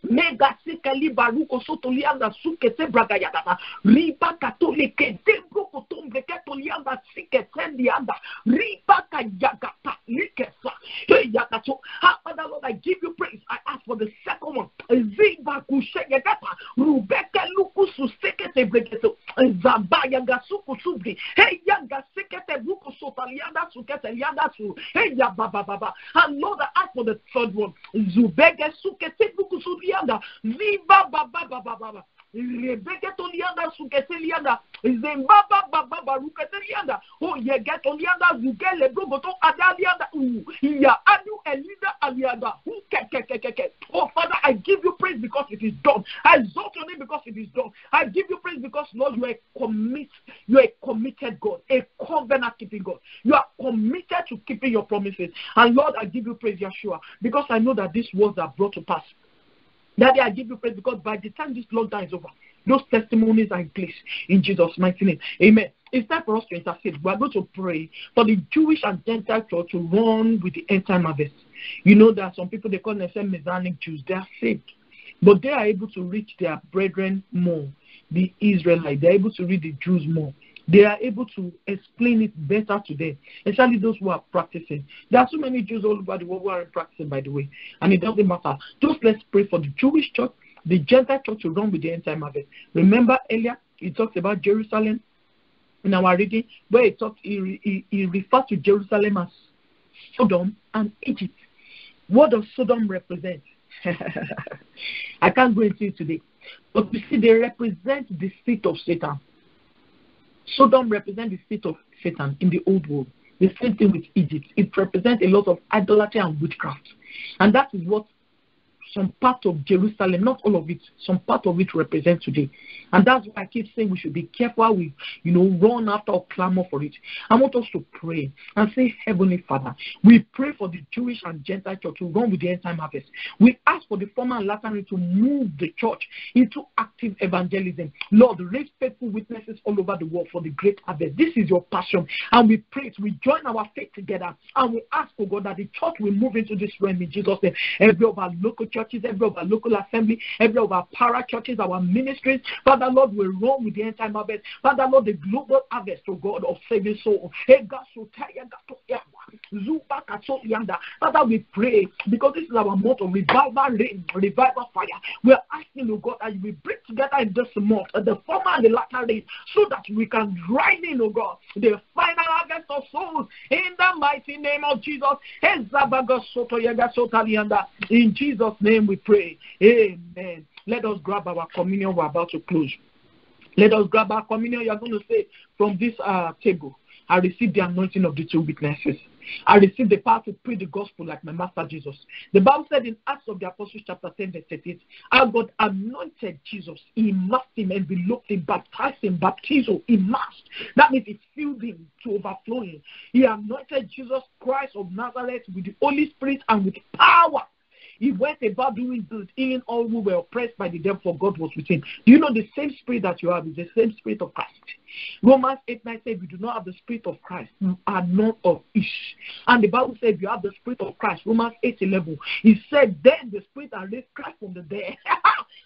Mega sikali baruko sotolianda sukete bragayata riba katolike debro kotombe katolianda siketendianda riba kayagata likesa hey yakato. Father Lord, I give you praise. I ask for the second one. Ziba kushegata rubeke lukusu sekete bregeto zabaya gasuku subri hey yaga sekete buko sotalianda suketelianda su hey ya baba. And Lord, I ask for the third one. Zubege sukete buku subri Viva baba Rebecca Tolianda Suketelianda Zimbaba baba Ruketelianda oh ye get Tolianda Zugele Brogoto Adalianda ya Adu Elida Alianda oh Father, I give you praise because it is done. I exalt your name because it is done. I give you praise because Lord, you are a committed God, a covenant keeping God. You are committed to keeping your promises. And Lord, I give you praise, Yeshua, because I know that these words are brought to pass. Daddy, I give you praise because by the time this lockdown is over, those testimonies are in place in Jesus' mighty name. Amen. It's time for us to intercede. We are going to pray for the Jewish and Gentile church to run with the end time harvest. You know that some people, they call themselves Messianic Jews. They are saved, but they are able to reach their brethren more. the Israelites. They're able to read the Jews more. They are able to explain it better to them, especially those who are practicing. There are so many Jews all over the world who are practicing, by the way, and it doesn't matter. Just let's pray for the Jewish church, the Gentile church to run with the end time harvest. Remember earlier, he talked about Jerusalem in our reading, where he referred to Jerusalem as Sodom and Egypt. What does Sodom represent? I can't go into it today. But you see, they represent the seat of Satan. Sodom represents the seat of Satan in the old world. The same thing with Egypt. It represents a lot of idolatry and witchcraft. And that is what some part of Jerusalem, not all of it, some part of it represents today. And that's why I keep saying we should be careful how we, run after or clamor for it. I want us to pray and say, Heavenly Father, we pray for the Jewish and Gentile church to run with the end time harvest. We ask for the former and latter rain to move the church into active evangelism. Lord, raise faithful witnesses all over the world for the great harvest. This is your passion. And we pray it. We join our faith together. And we ask, oh God, that the church will move into this realm in Jesus' name. Every of our local churches, every of our local assembly, every of our para churches, our ministries, Father Lord, will run with the end time harvest. Father Lord, the global harvest, oh God, of saving souls. Father, we pray because this is our month of revival rain, revival fire. We are asking, oh God, that you will bring together in this month the former and the latter rain, so that we can drive in, oh God, the final harvest of souls in the mighty name of Jesus. In Jesus' name we pray. Amen. Let us grab our communion. We're about to close. Let us grab our communion. You're going to say, from this table, I receive the anointing of the two witnesses. I receive the power to preach the gospel like my master Jesus. The Bible said in Acts of the Apostles chapter 10 verse 38, our God anointed Jesus, immersed him, enveloped him, baptized him, baptizo, immersed. That means he filled him to overflowing. He anointed Jesus Christ of Nazareth with the Holy Spirit and with power. He went about doing good, healing all who were oppressed by the devil, for God was with him. Do you know the same spirit that you have is the same spirit of Christ? Romans 8:9 says, we do not have the spirit of Christ. You are not of each. And the Bible says you have the spirit of Christ. Romans 8:11. He said, then the spirit that raised Christ from the dead.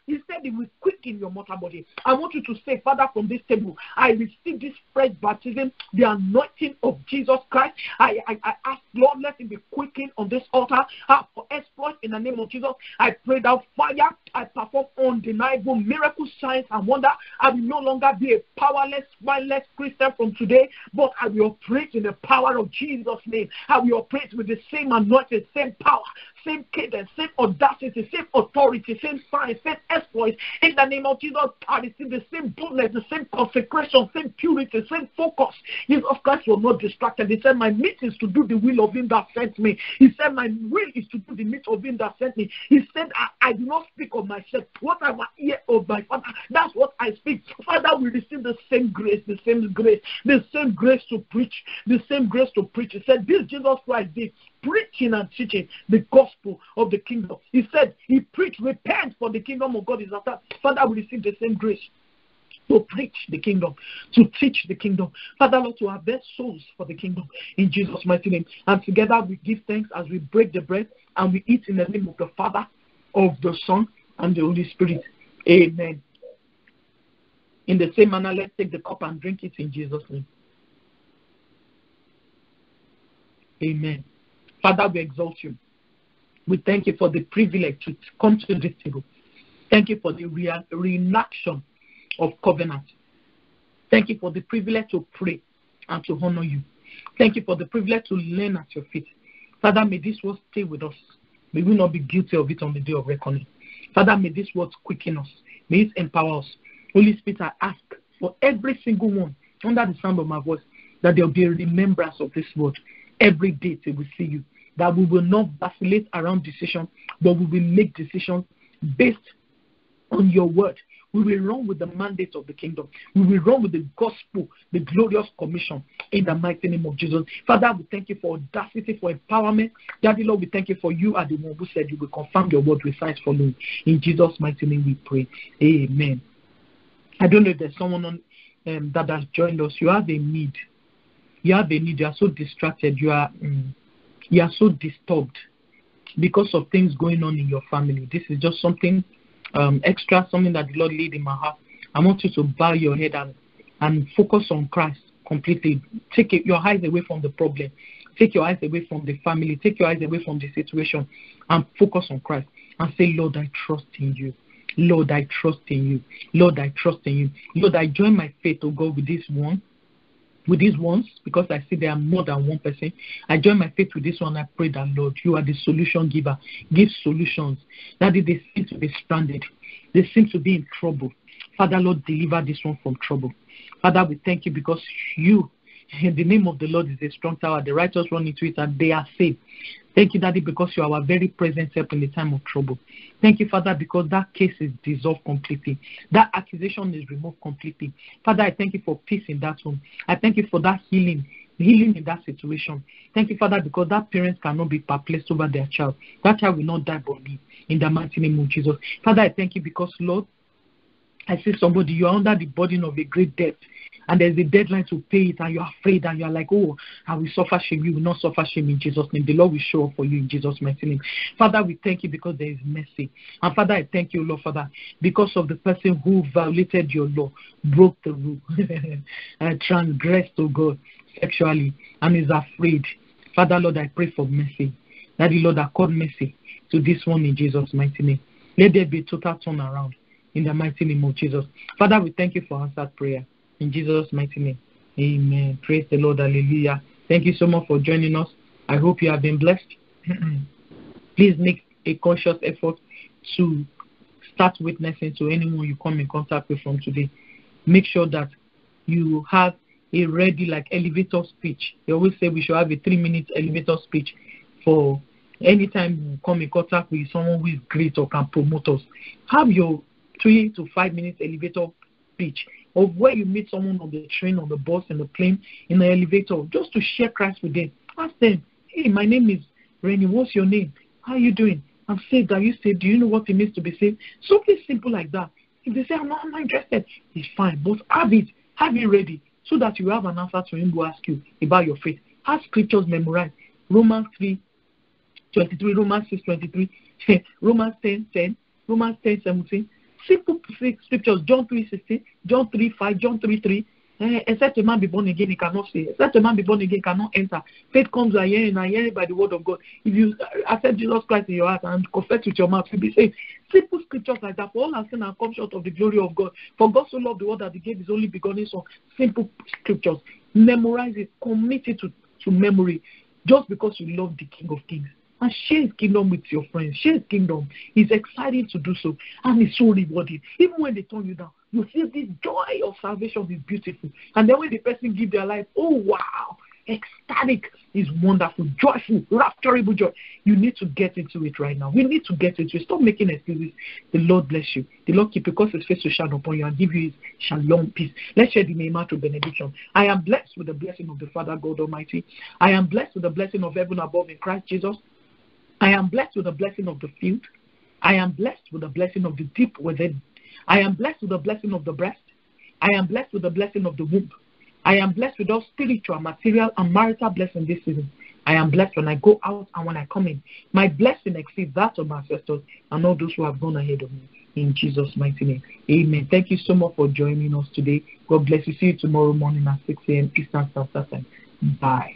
He said it will quicken your mortal body. I want you to say, Father, from this table, I receive this fresh baptism, the anointing of Jesus Christ. I ask, Lord, let it be quickened on this altar for exploit in the name of Jesus. I pray that fire, I perform undeniable miracles, signs, and wonder. I will no longer be a powerless, mindless Christian from today, but I will operate in the power of Jesus' name. I will operate with the same anointing, same power, same cadence, same audacity, same authority, same signs, same exploits. In the name of Jesus, I receive the same boldness, the same consecration, same purity, same focus. Jesus Christ was not distracted. He said, my meat is to do the will of him that sent me. He said, my will is to do the meat of him that sent me. He said, I do not speak of myself. What I hear of my Father, that's what I speak. Father, we receive the same grace, the same grace, the same grace to preach, the same grace to preach. He said, this Jesus Christ did, preaching and teaching the gospel of the kingdom. He said, he preached, repent, for the kingdom of God is at hand. Father, we receive the same grace to preach the kingdom, to teach the kingdom. Father, Lord, to harvest souls for the kingdom in Jesus' mighty name. And together we give thanks as we break the bread and we eat in the name of the Father, of the Son, and the Holy Spirit. Amen. In the same manner, let's take the cup and drink it in Jesus' name. Amen. Father, we exalt you. We thank you for the privilege to come to this table. Thank you for the reenaction of covenant. Thank you for the privilege to pray and to honor you. Thank you for the privilege to learn at your feet. Father, may this word stay with us. May we not be guilty of it on the day of reckoning. Father, may this word quicken us. May it empower us. Holy Spirit, I ask for every single one under the sound of my voice that there will be a remembrance of this word every day till we see you. That we will not vacillate around decision, but we will make decisions based on your word. We will run with the mandate of the kingdom. We will run with the gospel, the glorious commission, in the mighty name of Jesus. Father, we thank you for audacity, for empowerment. Daddy, Lord, we thank you for you are the one who said you will confirm your word with signs following. In Jesus' mighty name we pray. Amen. I don't know if there's someone on that has joined us. You have a need. You have a need. You are so distracted. You are so disturbed because of things going on in your family. This is just something extra, something that the Lord laid in my heart. I want you to bow your head and focus on Christ completely. Take your eyes away from the problem. Take your eyes away from the family. Take your eyes away from the situation and focus on Christ and say, Lord, I trust in you. Lord, I trust in you. Lord, I trust in you. Lord, I join my faith, oh God, with this one. With these ones, because I see there are more than one person. I join my faith with this one. I pray that, Lord, you are the solution giver. Give solutions. That they seem to be stranded. They seem to be in trouble. Father, Lord, deliver this one from trouble. Father, we thank you because you, in the name of the Lord, is a strong tower. The righteous run into it and they are saved. Thank you, Daddy, because you are our very present help in the time of trouble. Thank you, Father, because that case is dissolved completely. That accusation is removed completely. Father, I thank you for peace in that home. I thank you for that healing in that situation. Thank you, Father, because that parent cannot be perplexed over their child. That child will not die but live in the mighty name of Jesus. Father, I thank you because, Lord, I see somebody, you are under the burden of a great debt, and there's a deadline to pay it, and you're afraid, and you're like, oh, I will suffer shame. You will not suffer shame in Jesus' name. The Lord will show up for you in Jesus' mighty name. Father, we thank you because there is mercy. And Father, I thank you, Lord, Father, because of the person who violated your law, broke the rule, and transgressed, oh God, sexually, and is afraid. Father, Lord, I pray for mercy. Daddy, Lord, accord mercy to this one in Jesus' mighty name. Let there be a total turnaround in the mighty name of Jesus. Father, we thank you for answered prayer. In Jesus' mighty name. Amen. Praise the Lord. Hallelujah. Thank you so much for joining us. I hope you have been blessed. Please make a conscious effort to start witnessing to anyone you come in contact with from today. Make sure that you have a ready, like, elevator speech. They always say we should have a 3-minute elevator speech for anytime you come in contact with someone who is great or can promote us. Have your 3 to 5 minutes elevator speech of where you meet someone on the train, on the bus, in the plane, in the elevator, just to share Christ with them. Ask them, hey, my name is Rennie, what's your name? How are you doing? I'm saved. Are you saved? Do you know what it means to be saved? Something simple like that. If they say, I'm not interested, it's fine. But have it ready so that you have an answer to him who asks you about your faith. Have scriptures memorized. Romans 3:23, Romans 6:23, Romans 10:10, Romans 10:17. Simple scriptures, John 3:16, John 3:5, John 3:3. Except a man be born again, he cannot see. Except a man be born again, cannot enter. Faith comes by hearing, and hearing by the word of God. If you accept Jesus Christ in your heart and confess with your mouth, you'll be saved. Simple scriptures like that. For all have sinned and come short of the glory of God. For God so loved the world that he gave his only begotten Son. Simple scriptures. Memorize it. Commit it to memory. Just because you love the King of Kings. And share his kingdom with your friends. Share his kingdom. It's exciting to do so. And it's so rewarding. Even when they turn you down, you feel this joy of salvation is beautiful. And then when the person gives their life, oh wow, ecstatic is wonderful, joyful, rapturable joy. You need to get into it right now. We need to get into it. Stop making excuses. The Lord bless you. The Lord keep you, because his face will shine upon you and give you his shalom peace. Let's share the name out to benediction. I am blessed with the blessing of the Father God Almighty. I am blessed with the blessing of heaven above in Christ Jesus. I am blessed with the blessing of the field. I am blessed with the blessing of the deep within. I am blessed with the blessing of the breast. I am blessed with the blessing of the womb. I am blessed with all spiritual, material, and marital blessing this season. I am blessed when I go out and when I come in. My blessing exceeds that of my ancestors and all those who have gone ahead of me. In Jesus' mighty name. Amen. Thank you so much for joining us today. God bless you. See you tomorrow morning at 6 a.m. Eastern Standard Time. Bye.